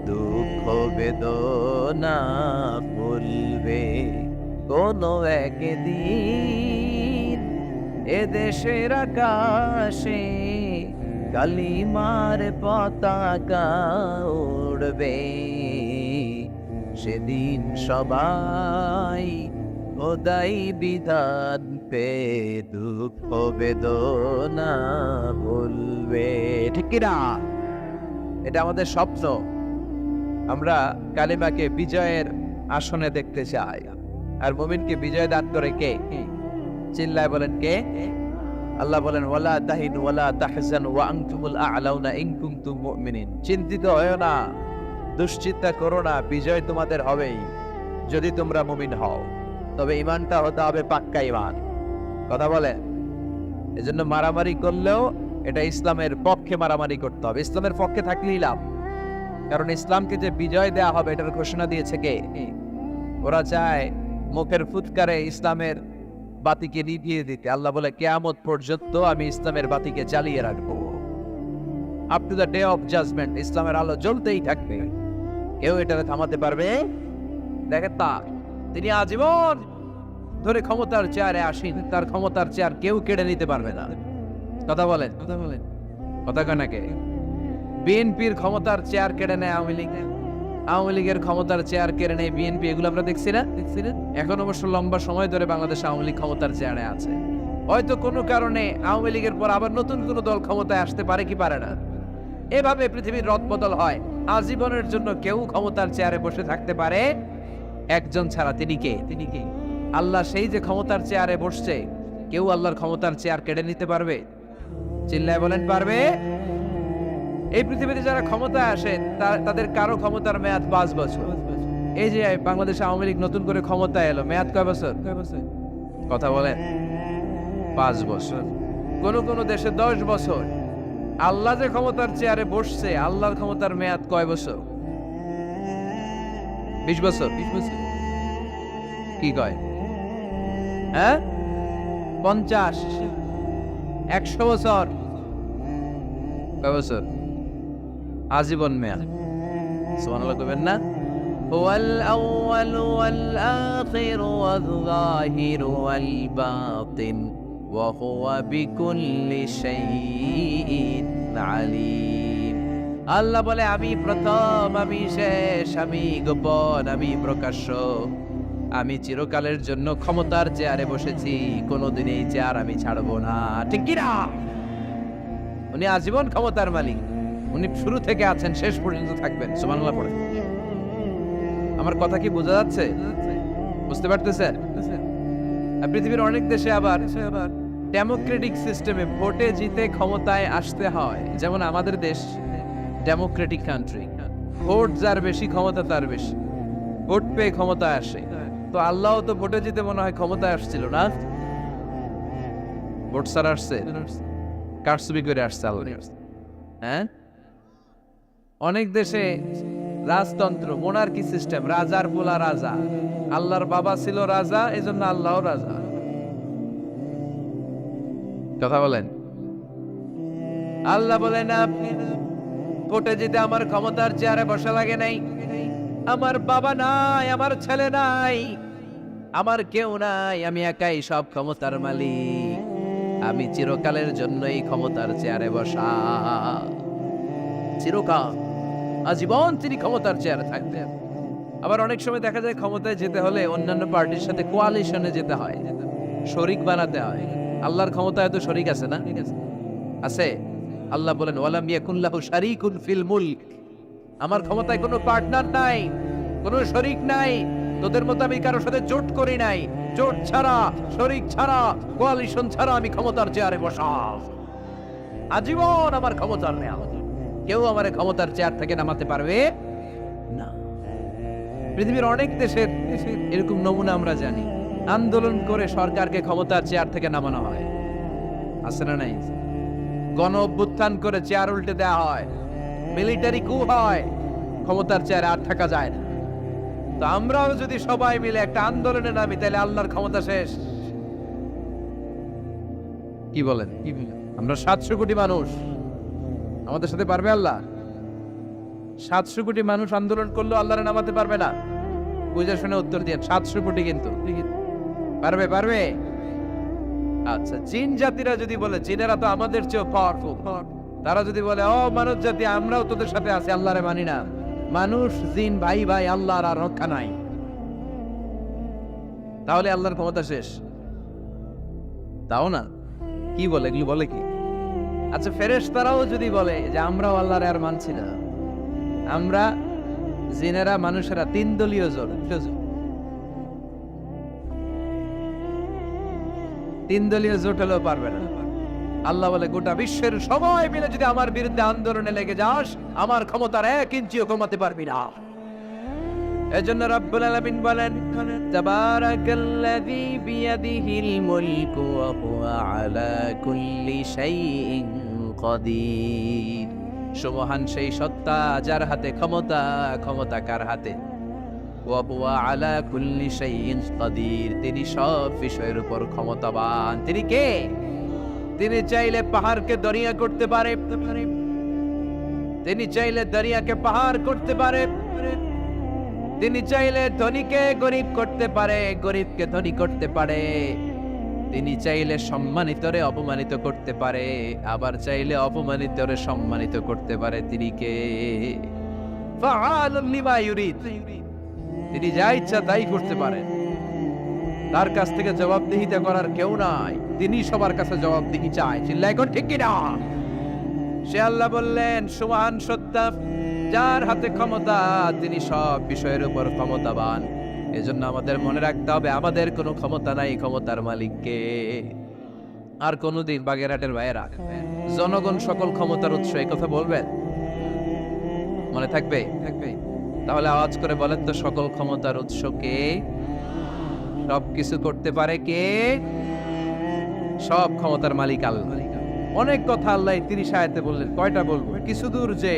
দুঃখ বেদনা ভুলবে। কোনো একদিন এ দেশের আকাশে কালিমার পতাকা উড়বে, সেদিন সবাই খোদাই বিধান পে দুঃখ বেদনা ভুলবে, ঠিক কিনা? এটা আমাদের স্বপ্ন। আমরা কালিমাকে বিজয়ের আসনে দেখতে চাই। আর মুমিনকে বিজয় দান করে কে? চিল্লায় বলেন কে? আল্লাহ বলেন ওয়ালা তাহিনু ওয়ালা তাহজানু ওয়া আনতুমুল আ'লাউনা ইন কুনতুম মুমিনিন। চিন্তিত হয়ো না, দুশ্চিন্তা করো না, বিজয় তোমাদের হবেই যদি তোমরা মুমিন হও। তবে ঈমানটা হতে হবে পাক্কা ঈমান। কথা বলেন? এজন্য মারামারি করলেও এটা ইসলামের পক্ষে মারামারি করতে হবে, ইসলামের পক্ষে থাকলেই লাভ। কারণ ইসলামকে যে বিজয় দেয়া হবে এটার ঘোষণা দিয়েছে কে? ওরা চায় মুখের ফুৎকারে ইসলামের বাতিকে নিভিয়ে দিতে। আল্লাহ বলে কিয়ামত পর্যন্ত আমি ইসলামের বাতিকে জ্বালিয়ে রাখবো। Up to the day of judgement ইসলামের আলো জ্বলতেই থাকবে, কেউ এটাকে থামাতে পারবে? দেখেন তা তিনি আজীবন ধরে ক্ষমতার চেয়ারে আসেন, তার ক্ষমতার চেয়ার কেউ কেড়ে নিতে পারবে না। কথা বলেন? কথা কয় নাকি? বিএনপির ক্ষমতার চেয়ার কেড়ে নেয় আওয়ামী লীগ, আওয়ামী লীগের ক্ষমতার চেয়ার কেড়ে নেয় বিএনপি। এগুলো আমরা দেখছি না? এখন অবশ্য লম্বা সময় ধরে বাংলাদেশ আওয়ামী লীগ ক্ষমতার চেয়ারে আছে। হয়তো কোনো কারণে আওয়ামী লীগের পর আবার নতুন কোনো দল ক্ষমতায় আসতে পারে কি পারে না। এভাবে পৃথিবীর রদবদল হয়। আজীবনের জন্য কেউ ক্ষমতার চেয়ারে বসে থাকতে পারে একজন ছাড়া। তিনি কে? আল্লাহ। সেই যে ক্ষমতার চেয়ারে বসছে, কেউ আল্লাহর ক্ষমতার চেয়ার কেড়ে নিতে পারবে? চিল্লায় বলেন পারবে? এই পৃথিবীতে যারা ক্ষমতায় আসে তাদের কারো ক্ষমতার মেয়াদ 5 বছর। এই যে বাংলাদেশ আওয়ামী লীগ নতুন করে ক্ষমতায় এলো, মেয়াদ কয় বছর? কথা বলেন? 5 বছর। কোন কোন দেশে 10 বছর। আল্লাহ যে ক্ষমতার চেয়ারে বসছে, আল্লাহর ক্ষমতার মেয়াদ কয় বছর? 20 বছর। কি কয়? হ্যাঁ, 50, 100 বছর। কয় বছর? আজীবন মেয়াদ। সুবহানাল্লাহ কইবেন না? হুয়াল আউয়ালু ওয়াল আখিরু ওয়াল যাহিরু ওয়াল বাতিন ওয়া হুয়া বিকুল্লি শাইইন আলীম। আল্লাহ বলে আমি প্রথম, আমি শেষ, আমি গোপন, আমি প্রকাশ্য। আমি চিরকালের জন্য ক্ষমতার চেয়ারে বসেছি, কোনোদিন এই চেয়ার আমি ছাড়বো না। ঠিক কি না? উনি আজীবন ক্ষমতার মালিক। উনি শুরু থেকে আছেন, শেষ পর্যন্ত থাকবেন। সুবহানাল্লাহ পড়ে। আমার কথা কি বোঝা যাচ্ছে? বুঝতে পারতেছেন? পৃথিবীর অনেক দেশে আবার ডেমোক্রেটিক সিস্টেমে ভোটে জিতে ক্ষমতায় আসতে হয়। যেমন আমাদের দেশ ডেমোক্রেটিক কান্ট্রি, ভোট যার বেশি ক্ষমতা তার বেশি, ভোট পেয়ে ক্ষমতায় আসে। তো আল্লাহ তো ভোটে জিতে মনে হয় ক্ষমতায় আসছিল না, ভোট ছাড়া আসছে, কারচুপি করে আসছে আল্লাহ। হ্যাঁ, অনেক দেশে রাজতন্ত্র, মোনার্কি সিস্টেম, রাজার পোলা রাজা। আল্লাহর বাবা ছিল রাজা, এজন্য আল্লাহও রাজা। কথা বলেন? আল্লাহ বলেন আপনি ভোটে জিতে আমার ক্ষমতার চেয়ারে বসা লাগে নাই। আমার বাবা নাই, আমার ছেলে নাই, আমার কেউ নাই, আমি একাই সব ক্ষমতার মালিক। আমি চিরকালের জন্য এই ক্ষমতার চেয়ারে বসা। চিরকাল, আজীবন তিনি ক্ষমতার চেয়ারে থাকবেন। আবার অনেক সময় দেখা যায় ক্ষমতায় যেতে হলে অন্যান্য পার্টির সাথে কোয়ালিশনে যেতে হয়, শরিক বানাতে হয়। আল্লাহর ক্ষমতায় তো শরিক আছে না? আছে। আল্লাহ বলেন ওয়ালাম ইয়াকুল্লাহু শারীকুন ফিল মুলক। আমার ক্ষমতায় কোনো পার্টনার নাই, কোনো শরিক নাই। তোদের মতো আমি কারোর সাথে জোট করি নাই। জোট ছাড়া, শরিক ছাড়া, কোয়ালিশন ছাড়া আমি ক্ষমতার চেয়ারে বসা। আজীবন আমার ক্ষমতার নেওয়া, কেউ আমার ক্ষমতার চেয়ার থেকে নামাতে পারবে না। পৃথিবীর অনেক দেশের এরকম নমুনা আমরা জানি। আন্দোলন করে সরকারকে ক্ষমতার চেয়ার থেকে নামানো হয়, আছে না নাই? গণ অভ্যুত্থান করে চেয়ার উল্টে দেওয়া হয়, মিলিটারি কু হয়, ক্ষমতার চেয়ারে আর থাকা যায় না। তো আমরাও যদি সবাই মিলে একটা আন্দোলনে নামি, তাহলে আল্লাহর ক্ষমতা শেষ। কি বলেন? আমরা 700 কোটি মানুষ, আমাদের সাথে পারবে আল্লাহ? 700 কোটি মানুষ আন্দোলন করলেও আল্লাহরে নামাতে পারবে না? বুঝে শুনে উত্তর দিয়ে। 700 কোটি কিন্তু পারবে? পারবে? আচ্ছা, জিন জাতিরা যদি বলে, জিনেরা তো আমাদের চেয়ে পাওয়ারফুল, তারা যদি বলে ও মানব জাতি আমরাও তোদের সাথে আছি, আল্লাহরে মানি না। মানুষ জিন ভাই ভাই, আল্লাহর আর রক্ষা নাই। তাহলে আল্লাহর ক্ষমতা শেষ? তাও না, কি বলে, এগুলো বলে কি? আচ্ছা, ফেরেশতারাও যদি বলে যে আমরাও আল্লাহর আর মানছি না, আমরা জিনেরা মানুষেরা 3 দলীয় জোট, 3 দলীয় জোট হলেও পারবে না। আল্লাহ বলে গোটা বিশ্বের সবাই মিলে যদি আমার বিরুদ্ধে আন্দোলনে লেগে যাস, আমার ক্ষমতার 1 ইঞ্চিও কমাতে পারবি না। এজন্য রব্বুল আলামিন বলেন, তাবারাকাল্লাযী বিয়াদিহিল মুলকু ওয়া হুয়া আলা কুল্লি শাইইন কাদির। সুবহান সেই সত্তা যার হাতে ক্ষমতা, ক্ষমতা কার হাতে? ওয়া হুয়া আলা কুল্লি শাইইন কাদির, তিনি সব বিষয়ের উপর ক্ষমতাবান। তিনি কে? তিনি চাইলে পাহাড়কে দরিয়া করতে পারে, তিনি চাইলে দরিয়াকে পাহাড় করতে পারে, তিনি চাইলে ধনীকে গরিব করতে পারে, গরিবকে ধনী করতে পারে, তিনি চাইলে সম্মানিতরে অপমানিত করতে পারে, আবার চাইলে অপমানিতরে সম্মানিত করতে পারে। তিনি কে? ফাআলুন লিমা ইউরিদ, তিনি যা ইচ্ছা তাই করতে পারেন। তার কাছ থেকে জবাবদিহিতা করার কেউ নাই, তিনি সবার কাছে জবাবদিহি চায়। চিল্লায় কোন ঠিক কিনা? সে আল্লাহ বললেন, সুবহান সত্তা যার হাতে ক্ষমতা, তিনি সব বিষয়ের উপর ক্ষমতাবান। এজন্য আমাদের মনে রাখতে হবে আমাদের কোনো ক্ষমতা নাই, ক্ষমতার মালিককে। আর কোনদিন বাগেরহাটের ভাইয়েরা জনগণ সকল ক্ষমতার উৎস, এই কথা বলবেন? মনে থাকবে? তাহলে আওয়াজ করে বলেন তো, সকল ক্ষমতার উৎস কে? সবকিছু করতে পারে কে? সব ক্ষমতার মালিক আল্লাহ। অনেক কথা আল্লাহ 30 আয়াতে বললেন, কয়টা বলবো? কিছু দূর যে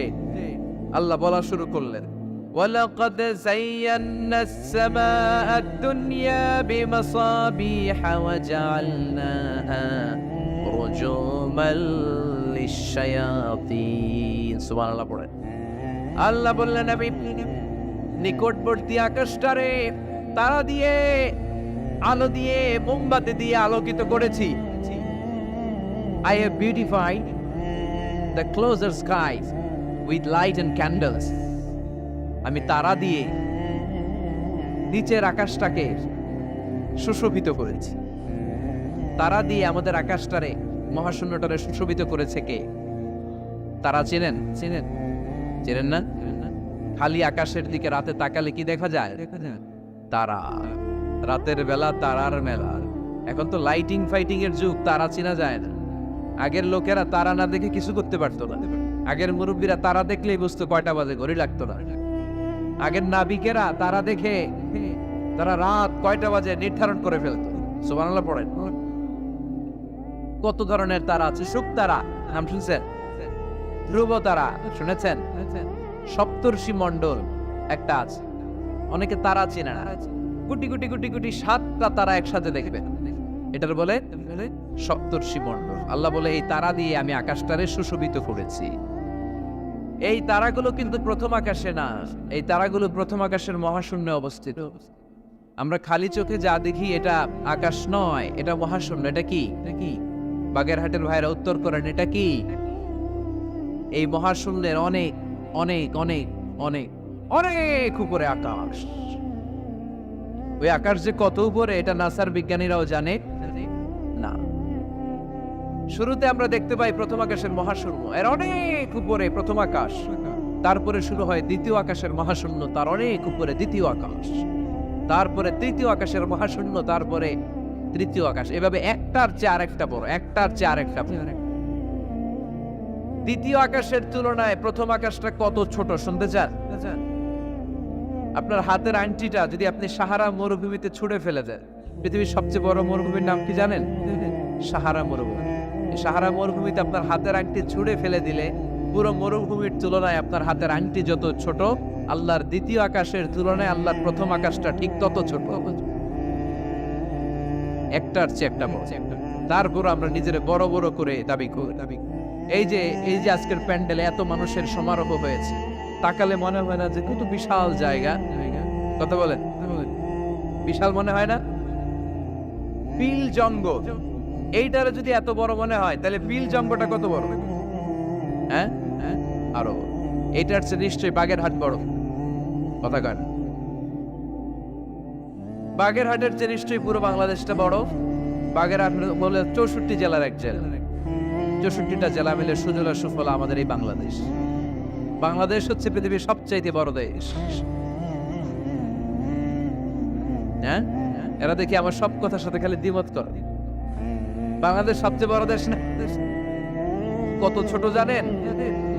আল্লাহ বলা শুরু করলেন, ওয়ালাকাদ যায়্যানাস সামাআদ দুনিয়া বিমাসাবিহা ওয়া জাআলনাহা রুজুমাল লিশ-শায়াতিন। সুবহানাল্লাহ পড়েন। আল্লাহ বললেন, আমি নিকটবর্তী আকাশটারে তারা দিয়ে, আলো দিয়ে, মোমবাতি দিয়ে আলোকিত করেছি। I have beautified the closer skies with light and candles. আমি তারা দিয়ে নিচের আকাশটাকে সুশোভিত করেছি। তারা দিয়ে আমাদের আকাশটারে, মহাশূন্যটারে সুশোভিত করেছে কে? তারা চেনেন? চেনেন না? খালি আকাশের দিকে রাতে তাকালে কি দেখা যায়? তারা। রাতের বেলা তারার মেলা। এখন তো লাইটিং ফাইটিং এর যুগ, তারা চেনা যায় না। আগের লোকেরা তারা না দেখে কিছু করতে পারতো না। আগের মুরব্বীরা তারা দেখলেই বুঝতো কয়টা বাজে, ঘড়ি লাগতো না। আগের নাবিকেরা তারা দেখে তারা রাত কয়টা বাজে নির্ধারণ করে ফেলতো। সুবহানাল্লাহ পড়েন। কত ধরনের তারা আছে। শুক তারা নাম শুনছেন? ধ্রুব তারা শুনেছেন? সপ্তর্ষি মণ্ডল একটা আছে, অনেকে তারা চেনে না। কোটি কোটি কোটি কোটি 7টা তারা একসাথে দেখবেন, এটার বলে সপ্তর্ষি মণ্ডল। আল্লাহ বলে, এই তারা দিয়ে আমি আকাশটারে সুশোভিত করেছি। এই তারাগুলো কিন্তু প্রথম আকাশে না, এই তারাগুলো প্রথম আকাশের মহাশূন্যে অবস্থিত। আমরা খালি চোখে যা দেখি এটা আকাশ নয়, এটা মহাশূন্য। এটা কি? বাগেরহাটের ভাইরা উত্তর করেন, এটা কি? এই মহাশূন্যের অনেক অনেক অনেক অনেক অনেক উপরে আকাশ। ওই আকাশ যে কত উপরে, এটা নাসার বিজ্ঞানীরাও জানে না। শুরুতে আমরা দেখতে পাই প্রথম আকাশের মহাশূন্য, এর অনেক উপরে প্রথম আকাশ। তারপরে শুরু হয় দ্বিতীয় আকাশের মহাশূন্য, তার অনেক উপরে দ্বিতীয় আকাশ, তারপরে তৃতীয় আকাশের মহাশূন্য, তারপরে তৃতীয় আকাশ। এভাবে একটার চেয়ে আরেকটা বড়, একটার চেয়ে আরেকটা বড়। দ্বিতীয় আকাশের তুলনায় প্রথম আকাশটা কত ছোট শুনতে চান? আপনার হাতের আংটিটা যদি আপনি সাহারা মরুভূমিতে ছুঁড়ে ফেলে দেন, পৃথিবীর সবচেয়ে বড় মরুভূমির নাম কি জানেন? সাহারা মরুভূমি। সাহারা মরুভূমিতে আপনার হাতের আংটি ছুঁড়ে ফেলে দিলে পুরো মরুভূমির তুলনায় আপনার হাতের আংটি যত ছোট, আল্লাহর দ্বিতীয় আকাশের তুলনায় আল্লাহর প্রথম আকাশটা ঠিক তত ছোট, একটার চেয়ে একটা বড়। তারপর আমরা নিজের বড় বড় করে দাবি করি। এই যে আজকের প্যান্ডেলে এত মানুষের সমারোহ হয়েছে, তাকালে মনে হয় না যে কত বিশাল জায়গা? কথা বলেন, বিশাল মনে হয় না? বিল জঙ্গল, এইটারে যদি এত বড় মনে হয়, তাহলে বিল জঙ্গলটা কত বড়? হ্যাঁ, আরো। এইটার চেয়ে নিশ্চয়ই বাগেরহাট বড়। কথা কয় না? বাগেরহাটের চেয়ে নিশ্চয়ই পুরো বাংলাদেশটা বড়। বাগেরহাট বলে 64 জেলার এক জেলা, 64টা জেলা মিলে সুজলা সুফলা আমাদের এই বাংলাদেশ। বাংলাদেশ হচ্ছে পৃথিবীর সবচাইতে বড় দেশ। হ্যাঁ, এরা দেখি আমার সব কথার সাথে খালি দ্বিমত করে। বাংলাদেশ সবচেয়ে বড় দেশ না? কত ছোট জানেন?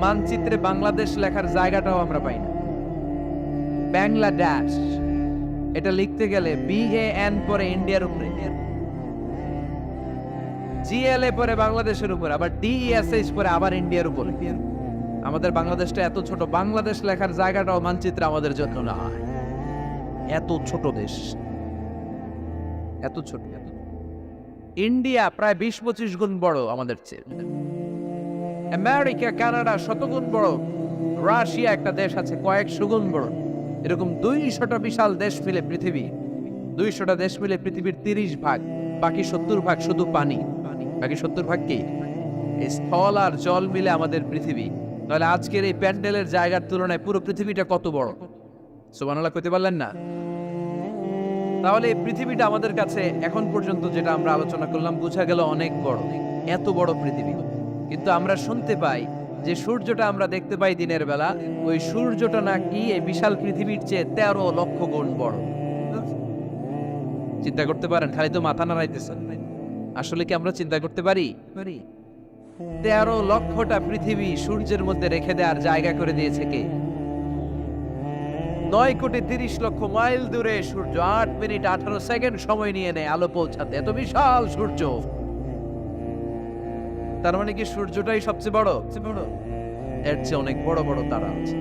মানচিত্রে বাংলাদেশ লেখার জায়গাটাও আমরা পাই না। বাংলাদেশ এটা লিখতে গেলে BAN পরে ইন্ডিয়ার উপরে, GLA পরে বাংলাদেশের উপরে, আবার DESH পরে আবার ইন্ডিয়ার উপরে। আমাদের বাংলাদেশটা এত ছোট, বাংলাদেশ লেখার জায়গাটাও মানচিত্রে আমাদের জন্য না। এত ছোট দেশ, এত ছোট। ইন্ডিয়া প্রায় 20-25 গুণ বড় আমাদের চেয়ে। আমেরিকা, কানাডা শতগুণ বড়। রাশিয়া একটা দেশ আছে কয়েকশো গুণ বড়। এরকম 200টা বিশাল দেশ মিলে পৃথিবী, 200টা দেশ মিলে পৃথিবীর 30 ভাগ, বাকি 70 ভাগ শুধু পানি। বাকি 70 ভাগ কি? স্থল আর জল মিলে আমাদের পৃথিবী। তাহলে আজকের এই প্যান্ডেলের জায়গার তুলনায় পুরো পৃথিবীটা কত বড়? সুবহানাল্লাহ কইতে পারলেন না? তাহলে এই পৃথিবীটা আমাদের কাছে এখন পর্যন্ত যেটা আমরা আলোচনা করলাম বোঝা গেল অনেক বড়, এত বড় পৃথিবী। কিন্তু আমরা শুনতে পাই যে সূর্যটা আমরা দেখতে পাই দিনের বেলা, ওই সূর্যটা নাকি এই বিশাল পৃথিবীর চেয়ে 13 লক্ষ গুণ বড়। চিন্তা করতে পারেন? খালি তো মাথা নাড়াইতেছেন। আসলে কি আমরা চিন্তা করতে পারি? 13 লক্ষটা পৃথিবী সূর্যের মধ্যে রেখে দেওয়ার জায়গা করে দিয়েছে কে? 9 কোটি 30 লক্ষ মাইল দূরে সূর্য 8 মিনিট 18 সেকেন্ড সময় নিয়ে নেয় আলো পৌঁছাতে। এত বিশাল সূর্য। তার মানে কি সূর্যটাই সবচেয়ে বড়? এর চেয়ে অনেক বড় বড় তারা আছে।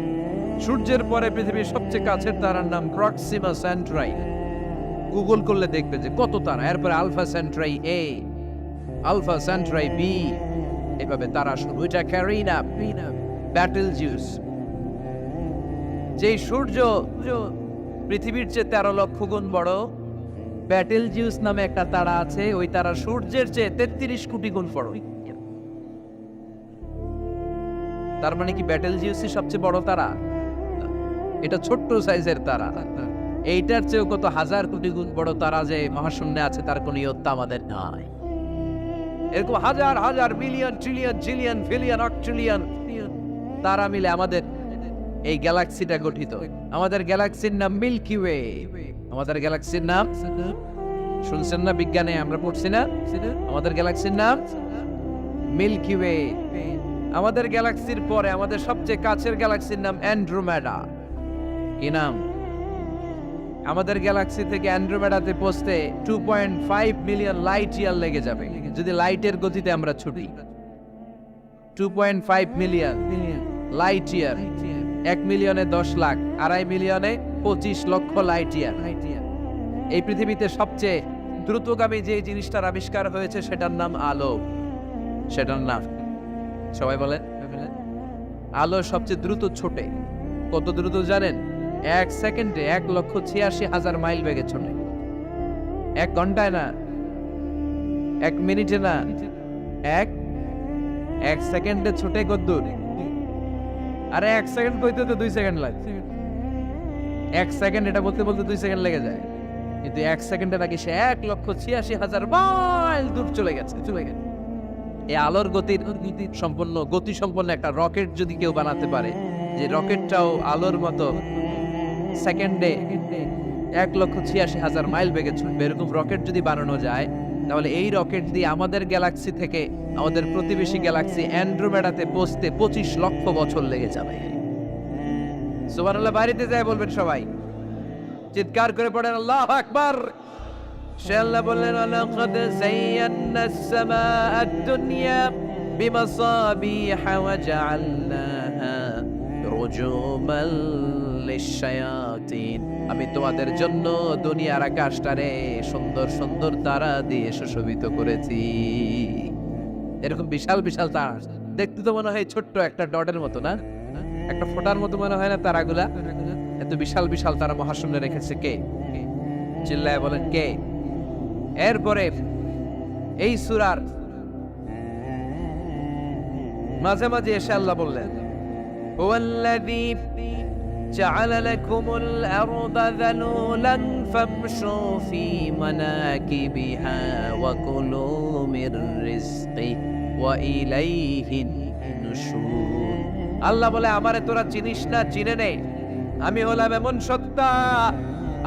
সূর্যের পরে পৃথিবীর সবচেয়ে কাছের তারার নাম প্রক্সিমা সেন্ট্রাই। গুগল করলে দেখবে যে কত তারা। এরপরে Alpha Centauri A, Alpha Centauri B, এভাবে তারা শুরু। এটা ক্যারিনা, ব্যাটেলজিউস। যেই সূর্য পৃথিবীর চেয়ে 13 লক্ষ গুণ বড়, ব্যাটেলজিউস নামে একটা তারা আছে, ওই তারা সূর্যের চেয়ে 33 কোটি গুণ বড়। তার মানে কি ব্যাটেলজিউসই সবচেয়ে বড় তারা? এটা ছোট্ট সাইজের তারা। এইটার চেয়েও কত হাজার কোটি গুণ বড় তারা যে মহাশূন্যে আছে তার কোনো ইয়ত্তা আমাদের নাই। এরকম হাজার হাজার million trillion zillion billion octillion তারা মিলে আমাদের এই গ্যালাক্সিটা গঠিত। আমাদের গ্যালাক্সির নাম মিল্কি ওয়ে। আমাদের গ্যালাক্সির নাম শুনছেন না? বিজ্ঞানে আমরা পড়ছি না? আমাদের গ্যালাক্সির নাম মিল্কি ওয়ে। আমাদের গ্যালাক্সির পরে আমাদের সবচেয়ে কাছের গ্যালাক্সির নাম অ্যান্ড্রোমেডা। কি নাম? আমাদের গ্যালাক্সি থেকে অ্যান্ড্রোমেডাতে পৌঁছতে 2.5 মিলিয়ন লাইট ইয়ার লেগে যাবে যদি লাইটের গতিতে আমরা ছুটি। 2.5 মিলিয়ন লাইট ইয়ার। 1 মিলিয়নে 10 লাখ, 2.5 মিলিয়নে 25 লক্ষ লাইট ইয়ার। এই পৃথিবীতে সবচেয়ে দ্রুতগামী যে জিনিসটার আবিষ্কার হয়েছে সেটার নাম আলো। সেটার নাম সবাই বলেন। আলো সবচেয়ে দ্রুত ছোটে। কত দ্রুত জানেন? 1 সেকেন্ডে 1,86,000 মাইল বেগে ছোটে। 1 ঘন্টায় না, 1 মিনিটে না, 1 সেকেন্ডে ছোটে কদ্দূর? আরে 1 সেকেন্ড কইতে তো 2 সেকেন্ড লাগে। 1 সেকেন্ড এটা বলতে বলতে 2 সেকেন্ড লেগে যায়, কিন্তু 1 সেকেন্ডে নাকি সে 1,86,000 মাইল দূর চলে গেছে। এই আলোর গতি সম্পন্ন একটা রকেট যদি কেউ বানাতে পারে, যে রকেটটাও আলোর মতো সেকেন্ডে 1,86,000 মাইল বেগে ছুটবে, এরকম রকেট যদি বানানো যায়, তাহলে এই রকেট দিয়ে আমাদের গ্যালাক্সি থেকে আমাদের প্রতিবেশী গ্যালাক্সি অ্যান্ড্রোমেডাতে পৌঁছতে 25 লক্ষ বছর লেগে যাবে। সুবহানাল্লাহ বাড়িতে যায় বলবেন সবাই, চিৎকার করে পড়েন আল্লাহু আকবার। সে আল্লাহ বললেন, লাকাদ যায়্যানাস সামাআদ দুনিয়া বিমাসাবিহা ওয়া জাআলনাহা রুজুমান লিশ-শায়াতিন। আমি তোমাদের জন্য দুনিয়ার আকাশটারে সুন্দর সুন্দর তারা দিয়ে সুশোভিত করেছি। এরকম বিশাল বিশাল তারা, দেখতে তো মনে হয় ছোট্ট একটা ডটের মতো না, একটা ফোঁটার মতো মনে হয় না তারাগুলা? এত বিশাল বিশাল তারা মহাশূন্যে রেখেছে কে? চিল্লায় বলেন কে? এরপরে এই সূরার মাঝে মাঝে এসে আল্লাহ বললেন, হুয়াল্লাযী جعل لكم الأرض ذلولا فامشوا في مناكبها وكلوا من رزقه وإليه النشور আল্লাহ বলে আমারে তোরা চিনিস না, চিনে নে, আমি হলাম এমন সত্তা,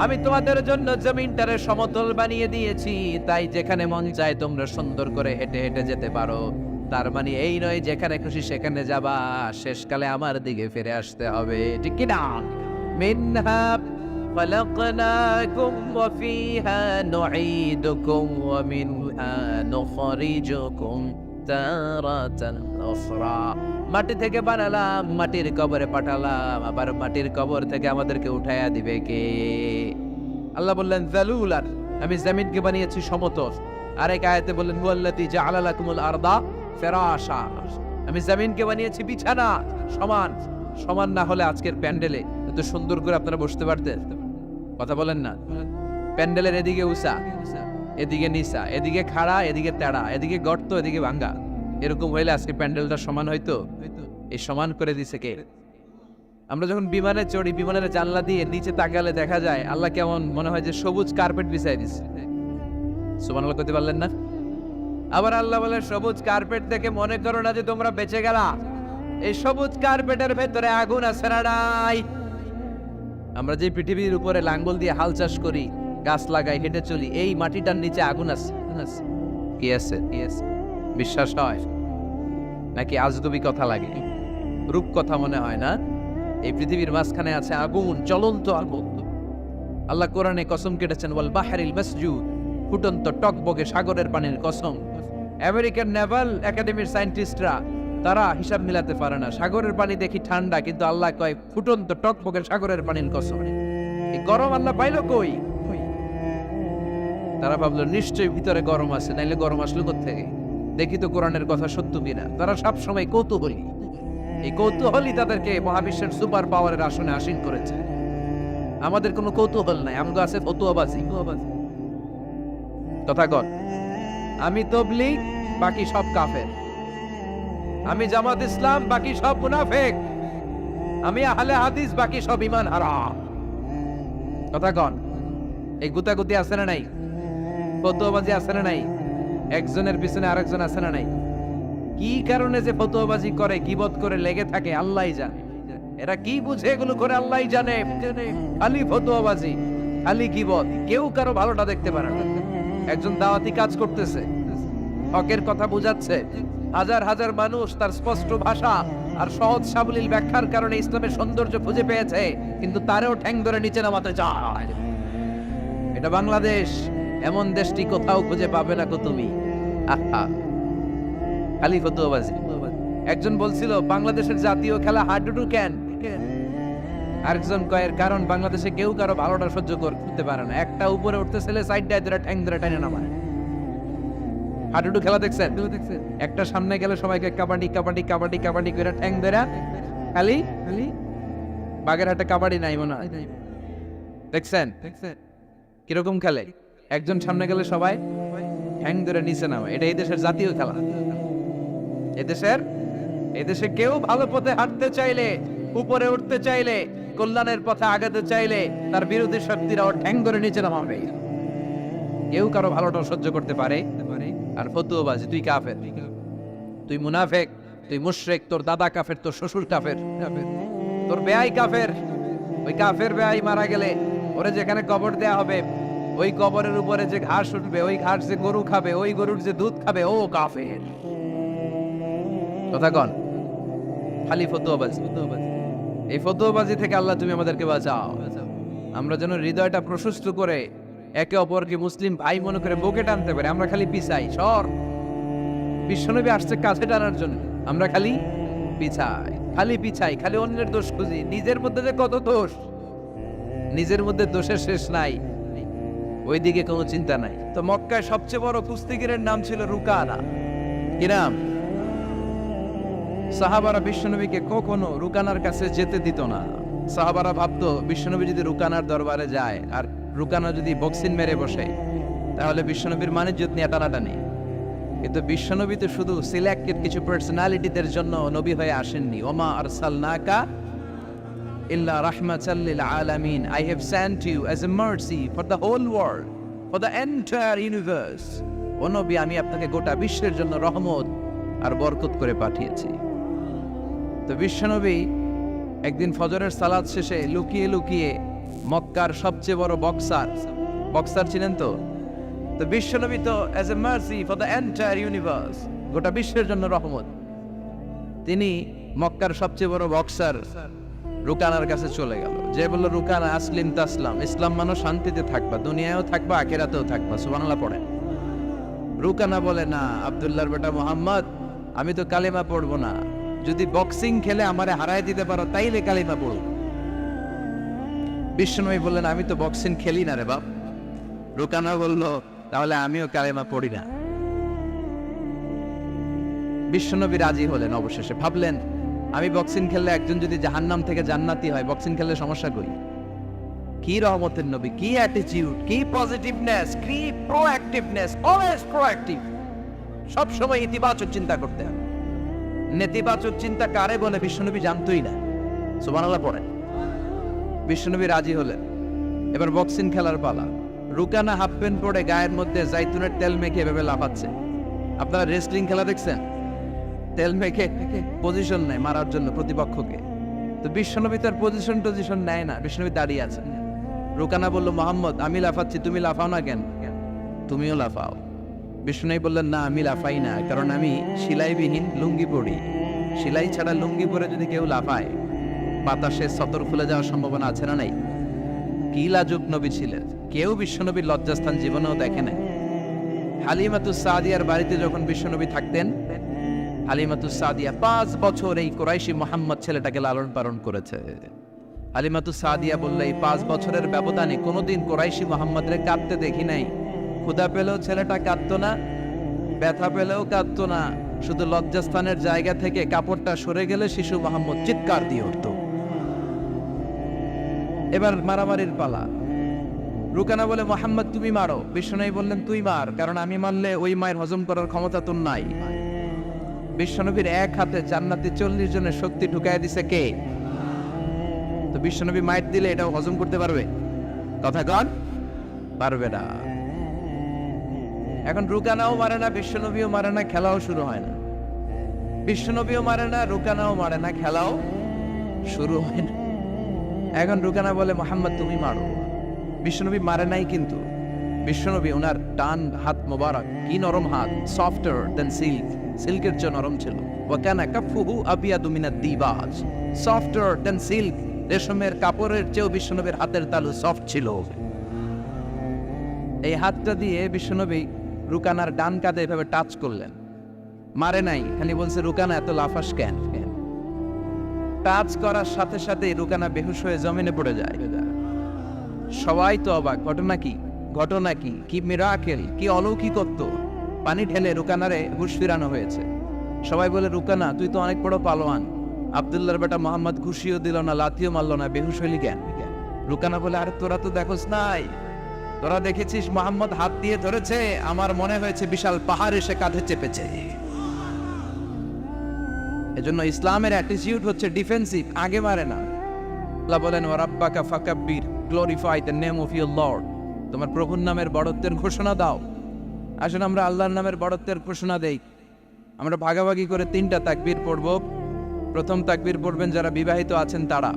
আমি তোমাদের জন্য জমিনটারে সমতল বানিয়ে দিয়েছি, তাই যেখানে মন চায় তোমরা সুন্দর করে হেঁটে হেঁটে যেতে পারো। তার মানে এই নয় যেখানে খুশি সেখানে যাবা, শেষকালে আমার দিকে ফিরে আসতে হবে, ঠিক কি না? মিনহা خلقناكم وفيها نعيدكم ومنها نخرجكم تارة أخرى মাটি থেকে বানালাম, মাটির কবরে পাঠালাম, আবার মাটির কবর থেকে আমাদেরকে উঠায়া দিবে কে? আল্লাহ বললেন যালুলান, আমি জমিনকে বানিয়েছি সমতল। আরেক আয়াতে বললেন ওয়াল্লাযী জাআলা লাকুমুল আরদা ফিরাশা, আমি জমিনকে বানিয়েছি বিছানা। সমান সমান না হলে আজকের প্যান্ডেলে এত সুন্দর করে আপনারা বসতে পারতেন? কথা বলেন না। প্যান্ডেলের এদিকে উঁচা, এদিকে নিচা, এদিকে খাড়া, এদিকে তেড়া, এদিকে গর্ত, এদিকে ভাঙ্গা, এরকম হইলে আজকে প্যান্ডেলটা সমান হইতো? এই সমান করে দিছে কে? আমরা যখন বিমানে চড়ি, বিমানের জানলা দিয়ে নিচে তাকালে দেখা যায় আল্লাহ কেমন মনে হয় যে সবুজ কার্পেট বিছাই দিছে। সুবহানাল্লাহ করতে পারলেন না? আবার আল্লাহ বলে সবুজ কার্পেট দেখে মনে করো না যে তোমরা বেঁচে গেলা, এই সবুজ কার্পেটের ভেতরে আগুন আছে না নাই? আমরা যে পৃথিবীর উপরে লাঙ্গল দিয়ে হাল চাষ করি, গাছ লাগাই, হেঁটে চলি, এই মাটিটার নিচে আগুন আছে। কি আছে? বিশ্বাস হয় নাকি আজগুবি কথা লাগে? রূপ কথা মনে হয় না? এই পৃথিবীর মাঝখানে আছে আগুন, জ্বলন্ত আগুন। আল্লাহ কোরআনে কসম কেটেছেন ওয়াল বাহরিল মাসজুদ, ফুটন্ত টকবগে সাগরের পানির কসম। আমেরিকান নেভাল একাডেমির সায়েন্টিস্টরা তারা হিসাব মিলাতে পারে না, সাগরের পানি দেখি ঠান্ডা, কিন্তু আল্লাহ কয় ফুটন্ত টকবগে সাগরের পানির কসম। এই গরম আল্লাহ পাইলো কই? তারা ভাবলো নিশ্চয়ই ভিতরে গরম আছে, নাইলে গরম আসলো কোত্থেকে? দেখি তো কোরআনের কথা সত্য কিনা। তারা সব সময় কৌতূহলী, এই কৌতূহলই তাদেরকে মহাবিশ্বের সুপার পাওয়ারের আসনে আসীন করেছে। আমাদের কোনো কৌতূহল নাই, আমগো আছে ফতুয়াবাজি। কথা কন, আমি তবলিগ, বাকি সব কাফের। আমি জামাত ইসলাম, বাকি সব মুনাফিক। আমি আহলে হাদিস, বাকি সব ঈমান হারাম। কথা কন, এই গুতাগুতি আছে না নাই? ফতুয়াবাজি আছে না নাই? একজনের পিছনে আরেকজন আছে না নাই? কি কারণে যে ফতুয়াবাজি করে, গীবত করে লেগে থাকে আল্লাহই জানে। এরা কি বুঝে এগুলো করে আল্লাহই জানে। খালি ফতুয়াবাজি, খালি গীবত, কেউ কারো ভালোটা দেখতে পারে না। একজন দাওয়াতি কাজ করতেছে, হকের কথা বুঝাচ্ছে, হাজার হাজার মানুষ তার স্পষ্ট ভাষা আর সহজ সাবলীল ব্যাখ্যার কারণে ইসলামের সৌন্দর্য খুঁজে পেয়েছে, কিন্তু তারেও ঠ্যাং ধরে নিচে নামাতে চায়। এটা বাংলাদেশ, এমন দেশটি কোথাও খুঁজে পাবে না কো তুমি। আহা, খালি ফতুয়াবাজি। একজন বলছিল বাংলাদেশের জাতীয় খেলা হাডুডু কেন? আরেকজন কয়ের কারণ বাংলাদেশে কেউ কারো ভালোটা সহ্য করতে পারে না। একটা উপরে উঠতে ছেলে সাইড ডায় ধরে ঠ্যাং ধরে টেনে নামায়। হাডুডু খেলা দেখছেন? একটা সামনে গেলে সবাইকে কাবাডি কাবাডি কাবাডি কাবাডি করে ঠ্যাং ধরে, খালি বাগেরহাটে কাবাডি নাই মনে হয়, দেখছেন কিরকম খেলে? একজন সামনে গেলে সবাই ঠ্যাং ধরে নিচে নামে। এটা এই দেশের জাতীয় খেলা। এদেশে কেউ ভালো পথে হাঁটতে চাইলে, উপরে উঠতে চাইলে, কল্যাণের পথে আগাতে চাইলে তার বিরোধী শক্তিরা ওর ঠ্যাং ধরে নিচে নামাবে। কেউ কারো ভালোটা সহ্য করতে পারে? আর ফতুয়াবাজি, তুই কাফের, তুই মুনাফিক, তুই মুশরিক, তোর দাদা কাফের, তোর শ্বশুর কাফের, তোর বেয়াই কাফের। ওই কাফের বেয়াই মারা গেলে ওরে যেখানে কবর দেয়া হবে, ওই কবরের উপরে যে ঘাস উঠবে, ওই ঘাস যে গরু খাবে, ওই গরুর যে দুধ খাবে, ও কাফের। কথা কন, খালি ফতুয়াবাজি। এই ফতুয়াবাজি থেকে আল্লাহ তুমি আমাদেরকে বাঁচাও। আমরা যেন হৃদয়টা প্রশস্ত করে একে অপরকে মুসলিম ভাই মনে করে বুকে টানতে পারে। আমরা খালি পিছাই, সর। বিশ্বনবী আসছে কাছে টানার জন্য, আমরা খালি পিছাই, খালি অন্যের দোষ খুঁজি। নিজের মধ্যে যে কত দোষ, নিজের মধ্যে দোষের শেষ নাই, ওইদিকে কোনো চিন্তা নাই। তো মক্কায় সবচেয়ে বড় কুস্তিগিরের নাম ছিল রুকানা। কি নাম? সাহাবারা বিশ্বনবীকে কখনো রুকানার কাছে যেতে দিত না। সাহাবারা ভাবতো বিশ্বনবী যদি রুকানার দরবারে যায় আর রুকানা যদি বক্সিং মেরে বসে, তাহলে বিশ্বনবীর মানিজ্যত নিয়ে টানাটানি। কিন্তু বিশ্বনবী তো শুধু সিলেক্টেড কিছু পার্সোনালিটিদের জন্য নবী হয়ে আসেননি। ওমা আরসালনাকা ইল্লা রাহমাতাল লিল আলামিন। I have sent you as a mercy for the whole world, for the entire universe. ও নবী, আমি আপনাকে গোটা বিশ্বের জন্য রহমত আর বরকত করে পাঠিয়েছি। তো বিশ্বনবী একদিন ফজরের সালাত শেষে লুকিয়ে লুকিয়ে মক্কার সবচেয়ে বড় বক্সার ছিলেন তো বিশ্বনবী তো as a mercy for the entire universe, গোটা বিশ্বের জন্য রহমত, তিনি মক্কার সবচেয়ে বড় বক্সার রুকানার কাছে চলে গেল। যে বলল, রুকানা আসলিম তাসলাম, ইসলাম মানো শান্তিতে থাকবা, দুনিয়ায়ও থাকবা আখিরাতেও থাকবা, সুবহানাল্লাহ পড়েন। রুকানা বলে, না আব্দুল্লাহর বেটা মোহাম্মদ, আমি তো কালিমা পড়বো না, যদি বক্সিং খেলে আমারে হারায় দিতে পারো তাইলে কালিমা পড়ো। বিশ্বনবী বললেন, আমি তো বক্সিং খেলি না রে বাপ। রুকানা বলল, তাহলে আমিও কালিমা পড়ি না। বিশ্বনবী রাজি হলেন অবশেষে। ভাবলেন, আমি বক্সিং খেললে একজন যদি জাহান্নাম থেকে জান্নাতি হয়, বক্সিং খেললে সমস্যা কই? কি রহমতের নবী, কি অ্যাটিটিউড, কি পজিটিভনেস, কি প্রোঅ্যাক্টিভনেস, অলওয়েজ প্রোঅ্যাক্টিভ, সব সময় ইতিবাচক চিন্তা করতে হবে। নেতিবাচক চিন্তা কারে বলে বিশ্বনবী জানতোই না, সুবহানাল্লাহ পড়েন। বিশ্বনবী রাজি হলেন, এবার বক্সিং খেলার পালা। রুকানা হাফ প্যান্ট পরে গায়ের মধ্যে জাইতুনের তেল মেখে এভাবে লাফাচ্ছে। আপনারা রেসলিং খেলা দেখছেন? তেল মেখে পজিশন নেয় মারার জন্য প্রতিপক্ষকে। তো বিশ্বনবী তার পজিশন নেয় না, বিশ্বনবী দাঁড়িয়ে আছেন। রুকানা বলল, মোহাম্মদ, আমি লাফাচ্ছি, তুমি লাফাও না কেন? তুমিও লাফাও। বিশ্বনবী বললেন, না আমি লাফাই না, কারণ আমি সেলাইবিহীন লুঙ্গি পরি। সেলাই ছাড়া লুঙ্গি পরে যদি কেউ লাফায়, বাতাসে সতর খুলে যাওয়ার সম্ভাবনা আছে না নাই? কি লাজুক নবী ছিলেন, কেউ বিশ্বনবীর লজ্জাস্থান জীবনেও দেখে নাই। হালিমাতুস সাদিয়ার বাড়িতে যখন বিশ্বনবী থাকতেন, হালিমাতুস সাদিয়া 5 বছর এই কুরাইশি মুহাম্মদ ছেলেটাকে লালন পালন করেছে। হালিমাতুস সাদিয়া বললে, এই 5 বছরের ব্যবধানে কোনোদিন কুরাইশি মুহাম্মদরে কাঁদতে দেখি নাই। ক্ষুধা পেলেও ছেলেটা কাঁদতো না, ব্যথা পেলেও কাঁদতো না, শুধু লজ্জাস্থানের জায়গা থেকে কাপড়টা সরে গেলে শিশু মুহাম্মদ চিৎকার দিয়ে উঠত। এবার মারামারির পালা। রুকানা বলে, মোহাম্মদ তুমি মারো। বিশ্বনবী বললেন, তুই মার, কারণ আমি মারলে ওই মায়ের হজম করার ক্ষমতা তোর নাই। বিশ্বনবীর এক হাতে জান্নাতে 40 জনের শক্তি ঢুকায় দিছে কে? তো বিশ্বনবী মাইট দিলে এটাও হজম করতে পারবে? কথা কন, পারবে না। এখন রুকানাও মারে না, বিশ্বনবীও মারে না, খেলাও শুরু হয় না। বিশ্বনবীও মারে না, রুকানাও মারে না, খেলাও শুরু হয় না। এখন রুকানা বলে, মোহাম্মদ তুমি মারো। বিশ্বনবী মারে নাই, কিন্তু বিশ্বনবী ওনার ডান হাত মোবারক, কি নরম হাত, সফটার দেন সিল্ক, সিল্কের চেয়ে নরম ছিল। ওয়াকানা কাফুহু আবিয়াদু মিনাদ দিবাজ, সফটার দেন সিল্ক, রেশমের কাপড়ের চেয়েও বিশ্বনবীর হাতের তালু সফট ছিল। এই হাতটা দিয়ে বিশ্বনবী রুকানার ডান কাঁধে এভাবে টাচ করলেন, মারে নাই, খালি বলছে, রুকানা এত লাফাস কেন? টাচ করার সাথে সাথে রুকানা বেহুশ হয়ে জমিনে পড়ে যায়। সবাই তো অবাক, ঘটনা কি, কি মিরাকেল, কি অলৌকিকত্ব। পানি ঢেলে রুকানারে হুশ ফিরানো হয়েছে। সবাই বলে, রুকানা তুই তো অনেক বড় পালোয়ান, আব্দুল্লাহর বেটা মোহাম্মদ ঘুষিও দিল না, লাথিও মারলো না, বেহুশ হইলি কেন? রুকানা বলে, আরে তোরা তো দেখোস নাই, তোরা দেখেছিস মোহাম্মদ হাত দিয়ে ধরেছে, আমার মনে হয়েছে বিশাল পাহাড় এসে কাঁধে চেপেছে। এজন্য ইসলামের অ্যাটিটিউড হচ্ছে ডিফেন্সিভ, আগে মারে না। আল্লাহ বলেন, ওয়ারাব্বাকা ফাকাব্বির, glorify the name of your lord, তোমার প্রভুর নামের বড়ত্বের ঘোষণা দাও। আসলে আমরা আল্লাহর নামের বড়ত্বের ঘোষণা দেই। আমরা ভাগাভাগি করে 3টা তাকবীর পড়ব। প্রথম তাকবীর পড়বেন যারা বিবাহিত আছেন তারা,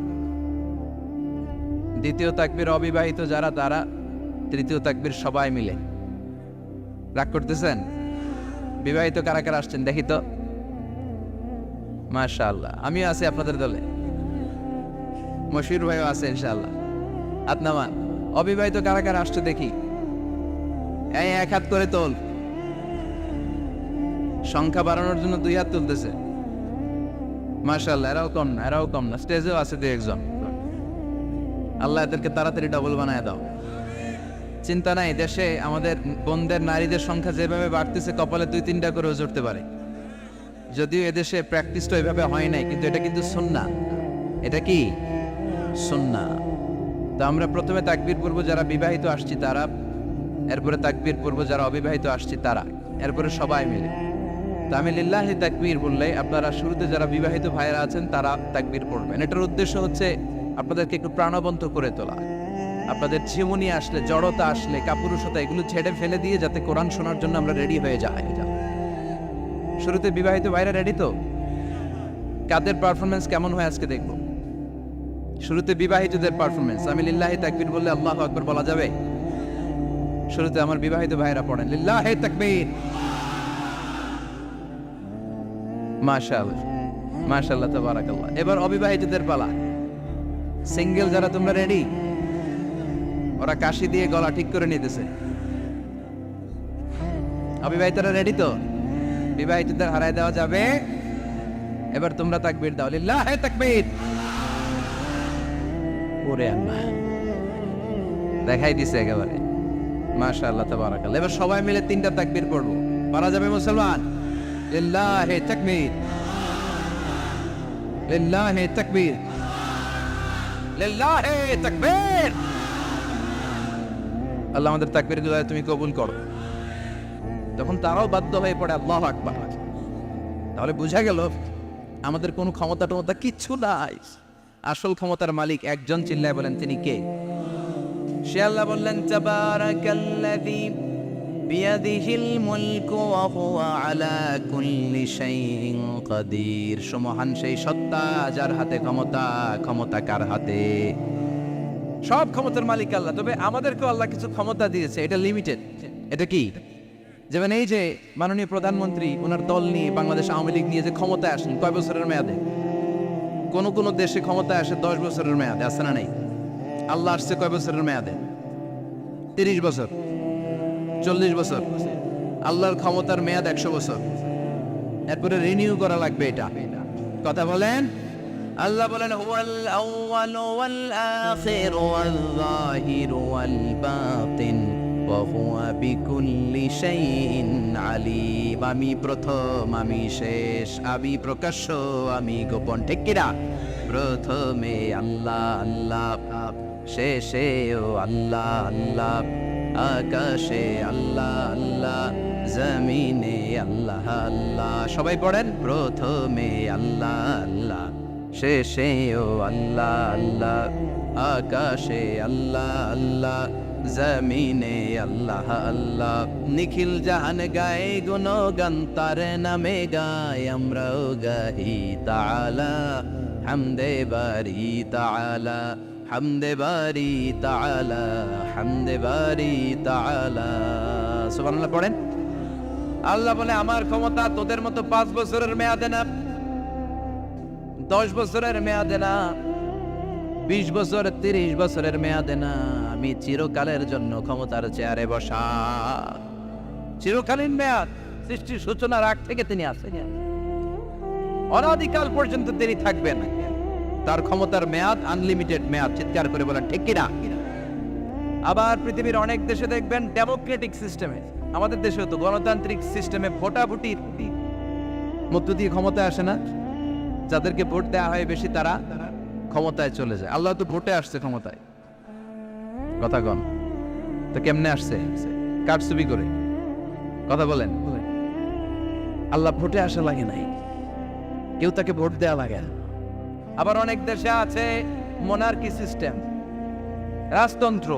দ্বিতীয় তাকবীর অবিবাহিত যারা তারা, তৃতীয় তাকবীর সবাই মিলে। রাগ করতেছেন? বিবাহিত কারা কারা আসছেন দেখি তো? মাশাআল্লাহ, আমিও আছি আপনাদের দলে, মশির ভাইও আছে ইনশাআল্লাহ। হাত নামান। অবিবাহিত কারা কারা আসছে দেখি, এই 1 হাত করে তোল। সংখ্যা বাড়ানোর জন্য 2 হাত তুলতেছে। মাশাআল্লাহ, এরাও কম না, স্টেজেও আছে 2-1 জন। আল্লাহ এদেরকে তাড়াতাড়ি ডবল বানায় দাও। চিন্তা নাই, দেশে আমাদের বোনদের, নারীদের সংখ্যা যেভাবে বাড়তেছে, কপালে 2-3টা করেও জুড়তে পারে। যদিও এদেশে প্র্যাকটিসটা এভাবে হয় নাই, কিন্তু এটা কিন্তু সুন্নাহ। এটা কি সুন্নাহ? তো আমরা প্রথমে তাকবীর পড়ব যারা বিবাহিত আসছি তারা, এরপরে তাকবীর পড়ব যারা অবিবাহিত আসছি তারা, এরপরে সবাই মিলে। তো আমি লিল্লাহি তাকবীর বললে আপনারা শুরুতে যারা বিবাহিত ভাইয়েরা আছেন তারা তাকবীর পড়বেন। এটার উদ্দেশ্য হচ্ছে আপনাদেরকে একটু প্রাণবন্ত করে তোলা, আপনাদের ঝিমুনি আসলে, জড়তা আসলে, কাপুরুষতা এগুলো ছেড়ে ফেলে দিয়ে যাতে কোরআন শোনার জন্য আমরা রেডি হয়ে যাই। শুরুতে বিবাহিত ভাইরা রেডি তো? কাদের পারফরমেন্স কেমন হয় আজকে দেখব। শুরুতে বিবাহিতদের পারফরমেন্স, আমি লিল্লাহি তাকবীর বললে আল্লাহু আকবার বলা যাবে? শুরুতে আমার বিবাহিত ভাইরা পড়েন লিল্লাহি তাকবীর। মাশাআল্লাহ মাশাআল্লাহ তাবারাকাল্লাহ। এবার অবিবাহিতদের পালা। সিঙ্গেল যারা তোমরা রেডি? ওরা কাশি দিয়ে গলা ঠিক করে নিতেছে। অবিবাহিতরা রেডি তো? বিবাহিতদের হারায় দেওয়া যাবে? এবার তোমরা তাকবীর দাও, লিল্লাহি তাকবীর। ওরে আল্লাহ, দেখাই দিছে একেবারে। মাশাআল্লাহ তাবারাকাল্লাহ। এবার সবাই মিলে 3টা তাকবীর পড়বো, পারা যাবে মুসলমান? লিল্লাহি তাকবীর, লিল্লাহি তাকবীর, লিল্লাহি তাকবীর। আল্লাহ আমাদের তাকবীরগুলো তুমি কবুল করো। তখন তারাও বাধ্য হয়ে পড়ে আল্লাহু আকবার। তাহলে বোঝা গেল আমাদের কোনো ক্ষমতা টমতা কিচ্ছু নাই, আসল ক্ষমতার মালিক একজন। চিল্লায় বলেন তিনি কে? সে আল্লাহ বললেন তাবারাকাল্লাযী বিয়াদিহিল মুলকু ওয়া হুয়া আলা কুল্লি শাইইন কাদির। সুমহান সেই সত্তা যার হাতে ক্ষমতা, ক্ষমতা কার হাতে? সব ক্ষমতার মালিক আল্লাহ। তবে আমাদেরকেও আল্লাহ কিছু ক্ষমতা দিয়েছে, এটা লিমিটেড। এটা কি? যেমন এই যে মাননীয় প্রধানমন্ত্রী ওনার দল নিয়ে, বাংলাদেশ আওয়ামী লীগ নিয়ে যে ক্ষমতায় আসেন, কয় বছরের মেয়াদে? কোন দেশে ক্ষমতায় আসে 10 বছরের মেয়াদে, আছে না নাই? আল্লাহ আসছে কয় বছরের মেয়াদে? 30 বছর, 40 বছর। আল্লাহর ক্ষমতার মেয়াদ 100 বছর। এরপরে রিনিউ করা লাগবে এটা। কথা বলেন। আল্লাহ বলেন হুয়াল আউয়ালু ওয়াল আখিরু ওয়াল যাহিরু ওয়াল বাতিন ওয়া হুয়া বিকুল্লি শাইইন আলিম। আমি প্রথম, আমি শেষ, আমি প্রকাশ্য, আমি গোপন। ঠিক কিনা? প্রথমে আল্লাহ আল্লাহ, শেষেও আল্লাহ আল্লাহ, আকাশে আল্লাহ আল্লাহ, জমিনে আল্লাহ আল্লাহ। সবাই পড়েন, প্রথমে আল্লাহ আল্লাহ, শেষেও আল্লাহ আল্লাহ, আকাশে আল্লাহ আল্লাহ, জমিনে আল্লাহ আল্লাহ। নিখিল জাহান গায়ে গুণগান, তার নামে গায় আমরাও গাহি তাআলা। হামদে বারি তাআলা, হামদে বারি তাআলা, হামদে বারি তাআলা। সুবহানাল্লাহ পড়েন। আল্লাহ বলে আমার ক্ষমতা তোদের মতো 5 বছরের মেয়াদে না, 10 বছরের মেয়াদে না, 20 বছর 30 বছরের মেয়াদে না। আমি চিরকালের জন্য ক্ষমতার চেয়ারে বসা। চিরকালীন মেয়াদ, সৃষ্টির সূচনার আগ থেকে তিনি আছেন, অনাদিকাল পর্যন্ত তিনি থাকবেন। তার ক্ষমতার মেয়াদ আনলিমিটেড মেয়াদ। চিৎকার করে বলেন ঠিক কিনা? আবার পৃথিবীর অনেক দেশে দেখবেন ডেমোক্রেটিক সিস্টেমে, আমাদের দেশেও তো গণতান্ত্রিক সিস্টেমে ভোটাভুটির মধ্য দিয়ে ক্ষমতায় আসে না। যাদেরকে ভোট দেওয়া হয় বেশি তারা ক্ষমতায় চলে যায়। আল্লাহ তো ভোটে আসছে ক্ষমতায়। কথা কন তো কেমনে আসছে? কারচুপি করে। কথা বলেন। আল্লাহ ভোটে আসা লাগে নাই, কেউ তাকে ভোট দেওয়া লাগে না। আবার অনেক দেশে আছে মোনার্কি সিস্টেম, রাজতন্ত্র,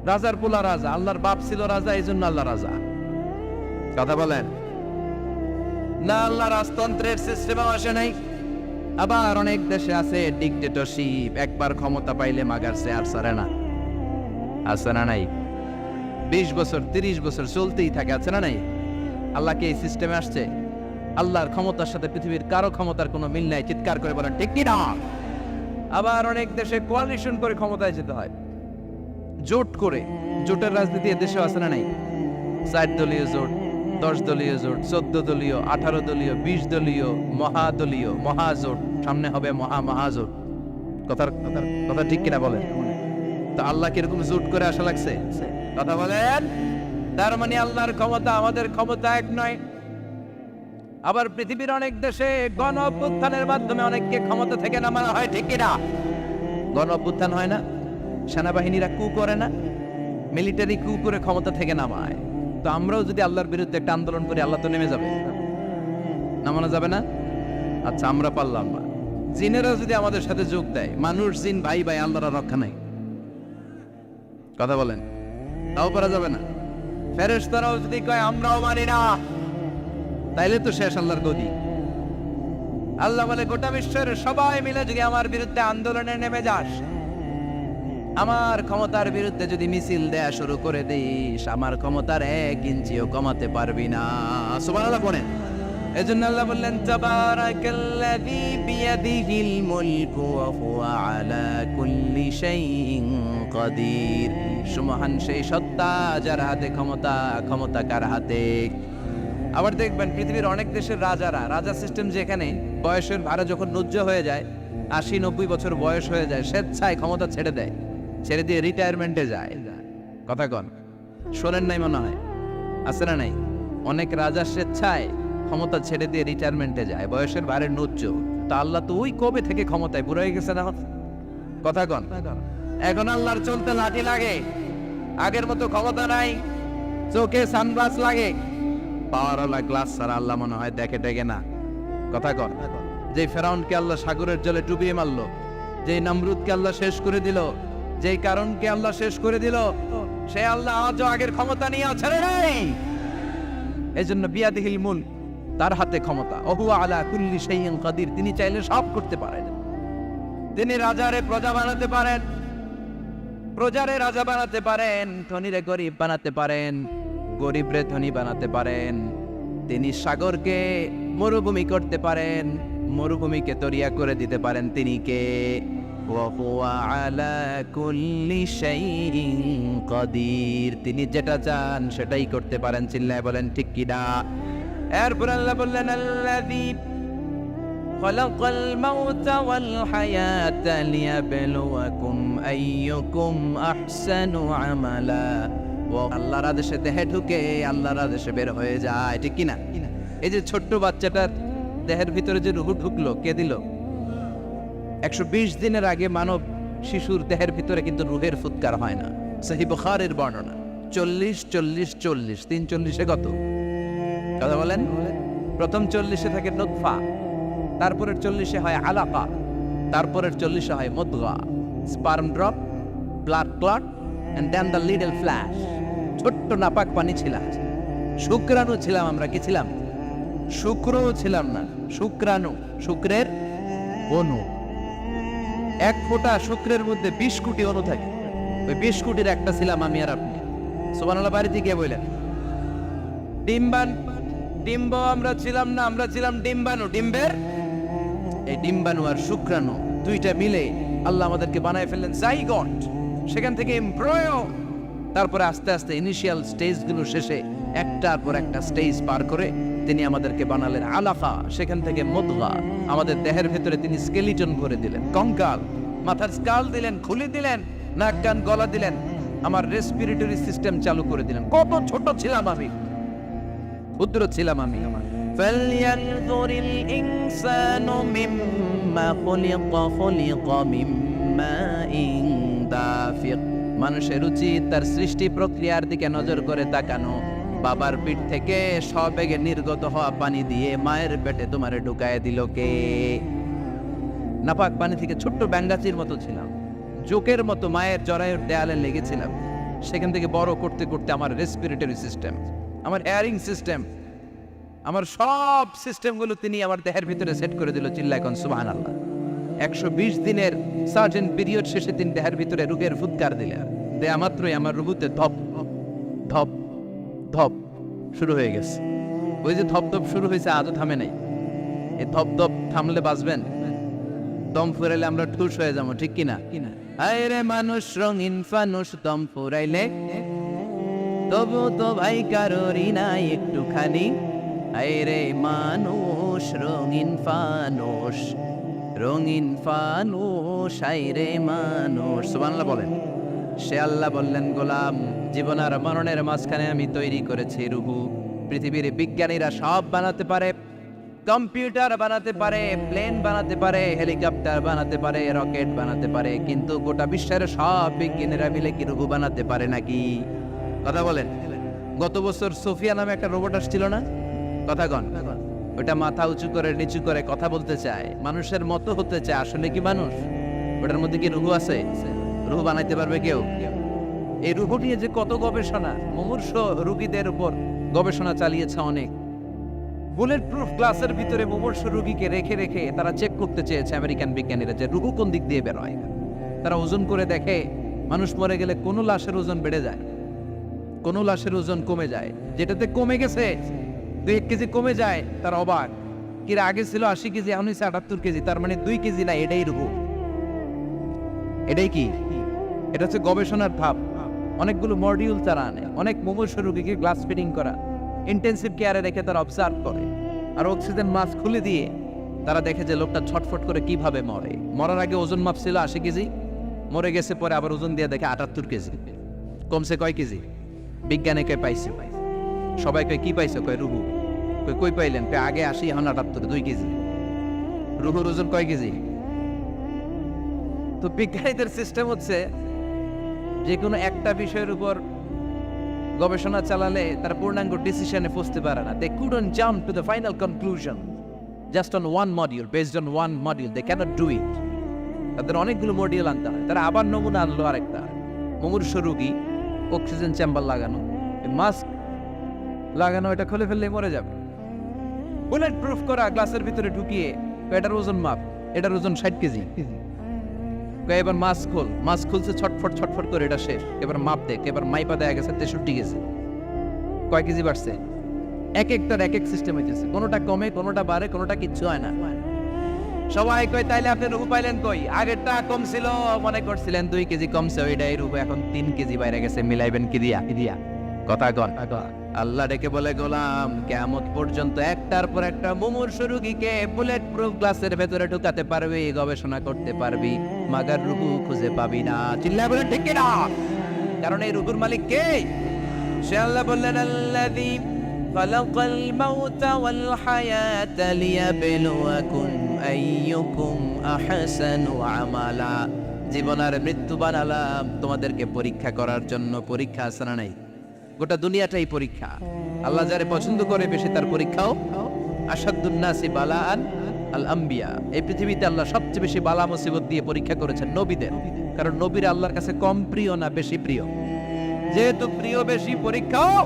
রাজার পোলা রাজা। আল্লাহর বাপ ছিল রাজা, এই জন্য আল্লাহ রাজা। কথা বলেন না, আল্লাহ রাজতন্ত্রের সিস্টেমও আসে নাই। আবার অনেক দেশে আছে ডিকটেটরশিপ, একবার ক্ষমতা পাইলে মাগার চেয়ার ছাড়ে না। আছে না নাই? 20 বছর 30 বছর চলতেই থাকে, আছে না নাই? আল্লাহ কি এই সিস্টেমে আসছে? আল্লাহর ক্ষমতার সাথে পৃথিবীর কারো ক্ষমতার কোনো মিল নাই। চিৎকার করে বলেন ঠিক কি না? আবার অনেক দেশে কোয়ালিশন করে ক্ষমতায় যেতে হয়, জোট করে। জোটের রাজনীতি এদেশেও আছে না নাই? 4 দলীয় জোট, 10 দলীয় জোট, 14 দলীয়, 18 দলীয়, 20 দলীয়, মহাদলীয়, মহাজোট, সামনে হবে মহাজোট। কথা ঠিক কিনা বলেন? তো আল্লাহ কিরকম জোট করে আসা লাগছে? কথা বলেন। তার মানে আল্লাহর ক্ষমতা আমাদের ক্ষমতা এক নয়। আবার পৃথিবীর অনেক দেশে গণ অভ্যুত্থানের মাধ্যমে অনেককে ক্ষমতা থেকে নামানো হয়, ঠিক কিনা? গণ অভ্যুত্থান হয় না, সেনাবাহিনীরা কু করে না, মিলিটারি কু করে ক্ষমতা থেকে নামায়। তো আমরাও যদি আল্লাহর বিরুদ্ধে একটা আন্দোলন করি, আল্লাহ তো নেমে যাবে, নামানো যাবে না? আচ্ছা আমরা পারলাম না, জিনেরা যদি আমাদের সাথে যোগ দেয়, মানুষ জিন ভাই ভাই, আল্লাহর রক্ষা নাই। কথা বলেন, তাও পারা যাবে না। ফেরেশতারাও যদি কয় আমরাও মানি না, তাইলে তো শেষ আল্লাহর গদি। আল্লাহ বলে গোটা বিশ্বের সবাই মিলে যদি আমার বিরুদ্ধে আন্দোলনে নেমে যাস, আমার ক্ষমতার বিরুদ্ধে যদি মিছিল দেয়া শুরু করে দিস, আমার ক্ষমতার 1 ইঞ্চিও কমাতে পারবি না। সুবহানাল্লাহ বলেন। এজন্য আল্লাহ বললেন তাবারাকাল্লাযী বিয়াদিহিল মুলকু ওয়া হুয়া আলা কুল্লি শাইইন কাদির। সুমহান সেই সত্তা যার হাতে ক্ষমতা, ক্ষমতা কার হাতে। আবার দেখবেন পৃথিবীর অনেক দেশের রাজা সিস্টেম, যেখানে বয়সের ভাড়া যখন নুজ্জ হয়ে যায়, 80-90 বছর বয়স হয়ে যায়, স্বেচ্ছায় ক্ষমতা ছেড়ে দেয়, ছেড়ে দিয়ে রিটায়ারমেন্টে যায়। কথা কন, শোনেন নাই মনে হয়, আছে না নাই? অনেক রাজা স্বেচ্ছায় ক্ষমতা ছেড়ে দিয়ে রিটায়ারমেন্টে যায়, বয়সের ভারে নুজ্জ। তা আল্লাহ তো ওই কবে থেকে ক্ষমতায় বুড়ো হয়ে গেছে না? কথা কন, এখন আল্লাহর চলতে লাঠি লাগে, আগের মতো ক্ষমতা নাই, চোখে সানগ্লাস লাগে, পাওয়ারওয়ালা গ্লাস ছাড়া আল্লাহ মনে হয় দেখে না। কথা কন, যে ফেরাউনকে আল্লাহ সাগরের জলে ডুবিয়ে মারলো, যেই নমরুদকে আল্লাহ শেষ করে দিল, যেই কারণকে আল্লাহ শেষ করে দিল, সে আল্লাহ আজও আগের ক্ষমতা নিয়ে ছেড়ে নাই। এজন্য বিয়াদিহিল মুলক, তার হাতে ক্ষমতা। ওহুয়া আলা কুল্লি শাইইন কাদির, তিনি চাইলে সব করতে পারেন। তিনি রাজারে প্রজা বানাতে পারেন, প্রজারে রাজা বানাতে পারেন, ধনীরে গরিব বানাতে পারেন, গরিবরে ধনী বানাতে পারেন। তিনি সাগরকে মরুভূমি করতে পারেন, মরুভূমিকে দরিয়া করে দিতে পারেন। তিনি কে? ওয়া হুয়া আলা কুল্লি শাইইন কাদির, তিনি যেটা চান সেটাই করতে পারেন। চিল্লায় বলেন ঠিক কি না? এরপর আল্লাহ বললেন আল্লাযী খালাকাল মাউতা ওয়াল হায়াতা লিয়াবলুয়াকুম আইয়ুকুম আহসানু আমালা। ও আল্লাহর আদেশে দেহে ঢুকে আল্লাহর আদেশে বের হয়ে যায়, ঠিক কি না? এই যে ছোট্ট বাচ্চাটার দেহের ভিতরে যে রূহ ঢুকলো, কে দিল? 120 দিনের আগে মানব শিশুর দেহের ভিতরে কিন্তু রূহের ফুৎকার হয় না। সহিহ বুখারীর বর্ণনা 40-40-40, 340-এ কত? কথা বলেন। প্রথম 40-এ থাকে নুতফা, তারপরের 40-এ হয় আলাকা, তারপরের 40-এ হয় মুদগা, sperm drop, blood clot, and then the little flesh. ছোট্ট নাপাক পানি ছিলাম, শুক্রাণু ছিলাম আমরা। কি ছিলাম? শুক্রও ছিলাম না, শুক্রাণু, শুক্রের অণু। 1 ফোঁটা শুক্রের মধ্যে 20 কোটি অণু থাকে, ওই 20 কোটির একটা ছিলাম আমি আর আপনি। সুবহানাল্লাহ, বাড়িতে গিয়ে বললেন। ডিম্ব আমরা ছিলাম না, আমরা ছিলাম ডিম্বাণু। ডিম্বের এই ডিম্বাণু আর শুক্রাণু দুইটা মিলে আল্লাহ আমাদেরকে বানায় ফেললেন জাইগট, সেখান থেকে এমব্রয়ো, তারপরে আস্তে আস্তে ইনিশিয়াল স্টেজগুলো শেষে একটার পর একটা স্টেজ পার করে তিনি আমাদেরকে বানালেন আলাকা, সেখান থেকে মুদগা। আমাদের দেহের ভেতরে তিনি স্কেলিটন ভরে দিলেন, কঙ্কাল, মাথার স্কাল দিলেন, খুলে দিলেন, নাক কান গলা দিলেন, আমার রেসপিরেটরি সিস্টেম চালু করে দিলেন। কত ছোট ছিলাম আমি, ক্ষুদ্র ছিলাম আমি। ফালইয়ানযুরিল ইনসানু মিম্মা খুলিকা মিম্মাইন দাফিক। মানুষের উচিত তার সৃষ্টি প্রক্রিয়ার দিকে নজর করে তাকানো। বাবার পিঠ থেকে সবেগে নির্গত হওয়া পানি দিয়ে মায়ের পেটে তোমারে ঢুকায় দিল কে? নাপাক পানি থেকে ছোট্ট ব্যাঙ্গাচির মতো ছিলাম, জোকের মতো মায়ের জরায়ুর দেয়ালে লেগেছিলাম। সেখান থেকে বড় করতে করতে আমার রেসপিরেটরি সিস্টেম, আমার এয়ারিং সিস্টেম, আমার সব সিস্টেমগুলো তিনি আমার দেহের ভিতরে সেট করে দিল। চিল্লায় কোন সুবহানাল্লাহ। 120 দিনের সার্টেন পিরিয়ড শেষে তিনি দেহের ভিতরে রূহের ফুৎকার দিলেন। দেয়া মাত্রই আমার রুহুতে ধপ ধপ ধপ শুরু হয়ে গেছে। ওই যে ধপ ধপ শুরু হয়েছে, আজও থামে নাই। এই ধপ ধপ থামলে বাঁচবেন, দম ফুরাইলে আমরা ঠুস হয়ে যাবো, ঠিক কিনা? হায় রে মানুষ রঙিন ফানুষ, দম ফুরাইলে তবু তো ভাই কারোরই নাই একটুখানি। হায় রে মানুষ রঙিন ফানুষ, রঙিন ফানুষ, হায় রে মানুষ। সুবহানাল্লাহ বলেন। সে আল্লাহ বললেন, গোলাম, জীবন আর মরণের মাঝখানে আমি তৈরি করেছি রুহু। পৃথিবীর বিজ্ঞানীরা সব বানাতে পারে, কম্পিউটার বানাতে পারে, প্লেন বানাতে পারে, হেলিকপ্টার বানাতে পারে, রকেট বানাতে পারে, কিন্তু গোটা বিশ্বের সব বিজ্ঞানীরা মিলে কি রুহু বানাতে পারে নাকি? কথা বলেন। গত বছর সোফিয়া নামে একটা রোবট আসছিল না? কথা কন। ওটা মাথা উঁচু করে নিচু করে কথা বলতে চায়, মানুষের মতো হতে চায়। আসলে কি মানুষ? ওটার মধ্যে কি রুহু আছে? রুহু বানাইতে পারবে কেউ? এই রুহু নিয়ে যে কত গবেষণা, মুমূর্ষ রোগীদের উপর গবেষণা চালিয়েছে অনেক। বুলেট প্রুফ গ্লাসের ভিতরে মুমূর্ষ রোগীকে রেখে রেখে তারা চেক করতে চেয়েছে আমেরিকান বিজ্ঞানীরা যে রুহু কোন দিক দিয়ে বেরোয়। তারা ওজন করে দেখে মানুষ মরে গেলে কোনো লাশের ওজন বেড়ে যায়, কোনো লাশের ওজন কমে যায়। যেটাতে কমে গেছে 2 কেজি কমে যায়, তার অবাক। কিরা আগে ছিল 80 কেজি, এখন হচ্ছে 78 কেজি, তার মানে 2 কেজি না, এটাই রুহু। এটাই কি? এটা হচ্ছে গবেষণার ধাপ। অনেকগুলো মডিউল তারা আনে, অনেক মুমূর্ষ রোগীকে গ্লাস ফিটিং করা, ইন্টেন্সিভ কেয়ারে রেখে তারা অবজার্ভ করে, আর অক্সিজেন মাস্ক খুলে দিয়ে তারা দেখে যে লোকটা ছটফট করে কিভাবে মরে। মরার আগে ওজন মাপ ছিল 80 কেজি, মরে গেছে পরে আবার ওজন দিয়ে দেখে 78 কেজি। কমছে কয় কেজি? বিজ্ঞানে কয় পাইছে। সবাই কয় কি পাইছে? কয় রুহু। কই পাইলেন? কয় আগে 80 এখন 78, 2 কেজি। রুহুর ওজন কয় কেজি? তো বিজ্ঞানীদের সিস্টেম হচ্ছে যে কোনো একটা বিষয়ের উপর গবেষণা চালালে তারা পূর্ণাঙ্গ ডিসিশনে পৌঁছতে পারে না। They couldn't jump to the final conclusion just on one module, based on one module. They cannot do it. তাদের অনেকগুলো মডিউল আনতে হয়। তারা আবার নমুনা আনলো আরেকটা, মুমূর্ষ রোগী, অক্সিজেন চেম্বার লাগানো, মাস্ক লাগানো, এটা খুলে ফেললে মরে যাবে। বুলেট প্রুফ করা গ্লাসের ভিতরে ঢুকিয়ে এটার ওজন মাপ, এটার ওজন 60 কেজি। এবার মাস্ক খোল, মাস্ক খুলছে ছটফট ছটফট করে, এটা শেষ। এবার মাপ দেখ, এবার মাইপা দেখা গেছে 63 কেজি। কয় কেজি বাড়ছে? এক একটার এক এক সিস্টেম হইতেছে, কোনোটা কমে, কোনোটা বাড়ে, কোনোটা কিচ্ছু হয় না। সবাই কয় তাইলে আপনি রুহু পাইলেন কই? আগেরটা কম ছিল, মনে করছিলেন 2 কেজি কমছে, ওইটাই রুহু, এখন 3 কেজি বাইরে গেছে, মিলাইবেন কি দিয়া? কথা কন। আল্লাহ ডেকে বলে, গোলাম কিয়ামত পর্যন্ত একটার পর একটা মুমূর্ষ রোগীকে বুলেট প্রুফ গ্লাসের ভেতরে ঢুকাতে পারবি, গবেষণা করতে পারবি, মাগার রুহু খুঁজে পাবি না। চিল্লায় বলেন ঠিক কিনা? কারণ এই রুহুর মালিক কে? সে আল্লাহ বললেন, আল্লাযী খালাকাল মাউতা ওয়াল হায়াতা লিয়াবলুয়াকুম আইয়ুকুম আহসানু আমালা। জীবন আর মৃত্যু বানালাম তোমাদেরকে পরীক্ষা করার জন্য। পরীক্ষা আছে না নাই? গোটা দুনিয়াটাই পরীক্ষা। আল্লাহ যারে পছন্দ করে বেশি তার পরীক্ষাও। আশাদ্দুন নাসি বালাআন আল আম্বিয়া। এই পৃথিবীতে আল্লাহ সবচেয়ে বেশি বালা মুসিবত দিয়ে পরীক্ষা করেছেন নবীদের। কারণ নবীরা আল্লাহর কাছে কম প্রিয় না বেশি প্রিয়? যেহেতু প্রিয় বেশি, পরীক্ষাও।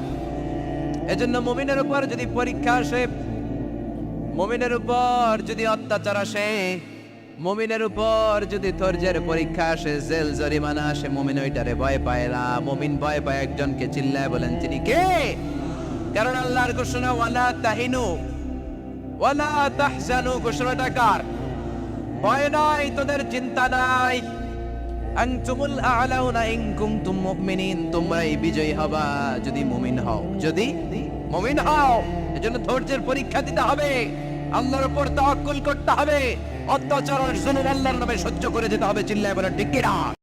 এজন্য মুমিনের উপর যদি পরীক্ষা আসে, মুমিনের উপর যদি অত্যাচার আসে, মুমিনের উপর যদি ধৈর্যের পরীক্ষা আসে, জেল জরিমানা আসে, মুমিন ওইটারে ভয় পায় না। মুমিন ভয় পায় একজনকে। চিল্লায় বলেন তিনি কে? কারণ আল্লাহর ঘোষণা, ওয়ালা তাহিনু ওয়ালা তাহজানু। ঘোষণাটা কার? ভয় নাই, তোদের চিন্তা নাই। আনতুমুল আ'লাউনা ইন কুনতুম মুমিনিন। তোমরাই বিজয়ী হবা যদি মুমিন হও। যদি মুমিন হও। এজন্য ধৈর্যের পরীক্ষা দিতে হবে, আল্লাহর উপর তাওয়াক্কুল করতে হবে, অত্যাচার আর জুলুম আল্লাহর নামে সহ্য করে যেতে হবে। চিল্লায় বলেন ঠিক কিনা?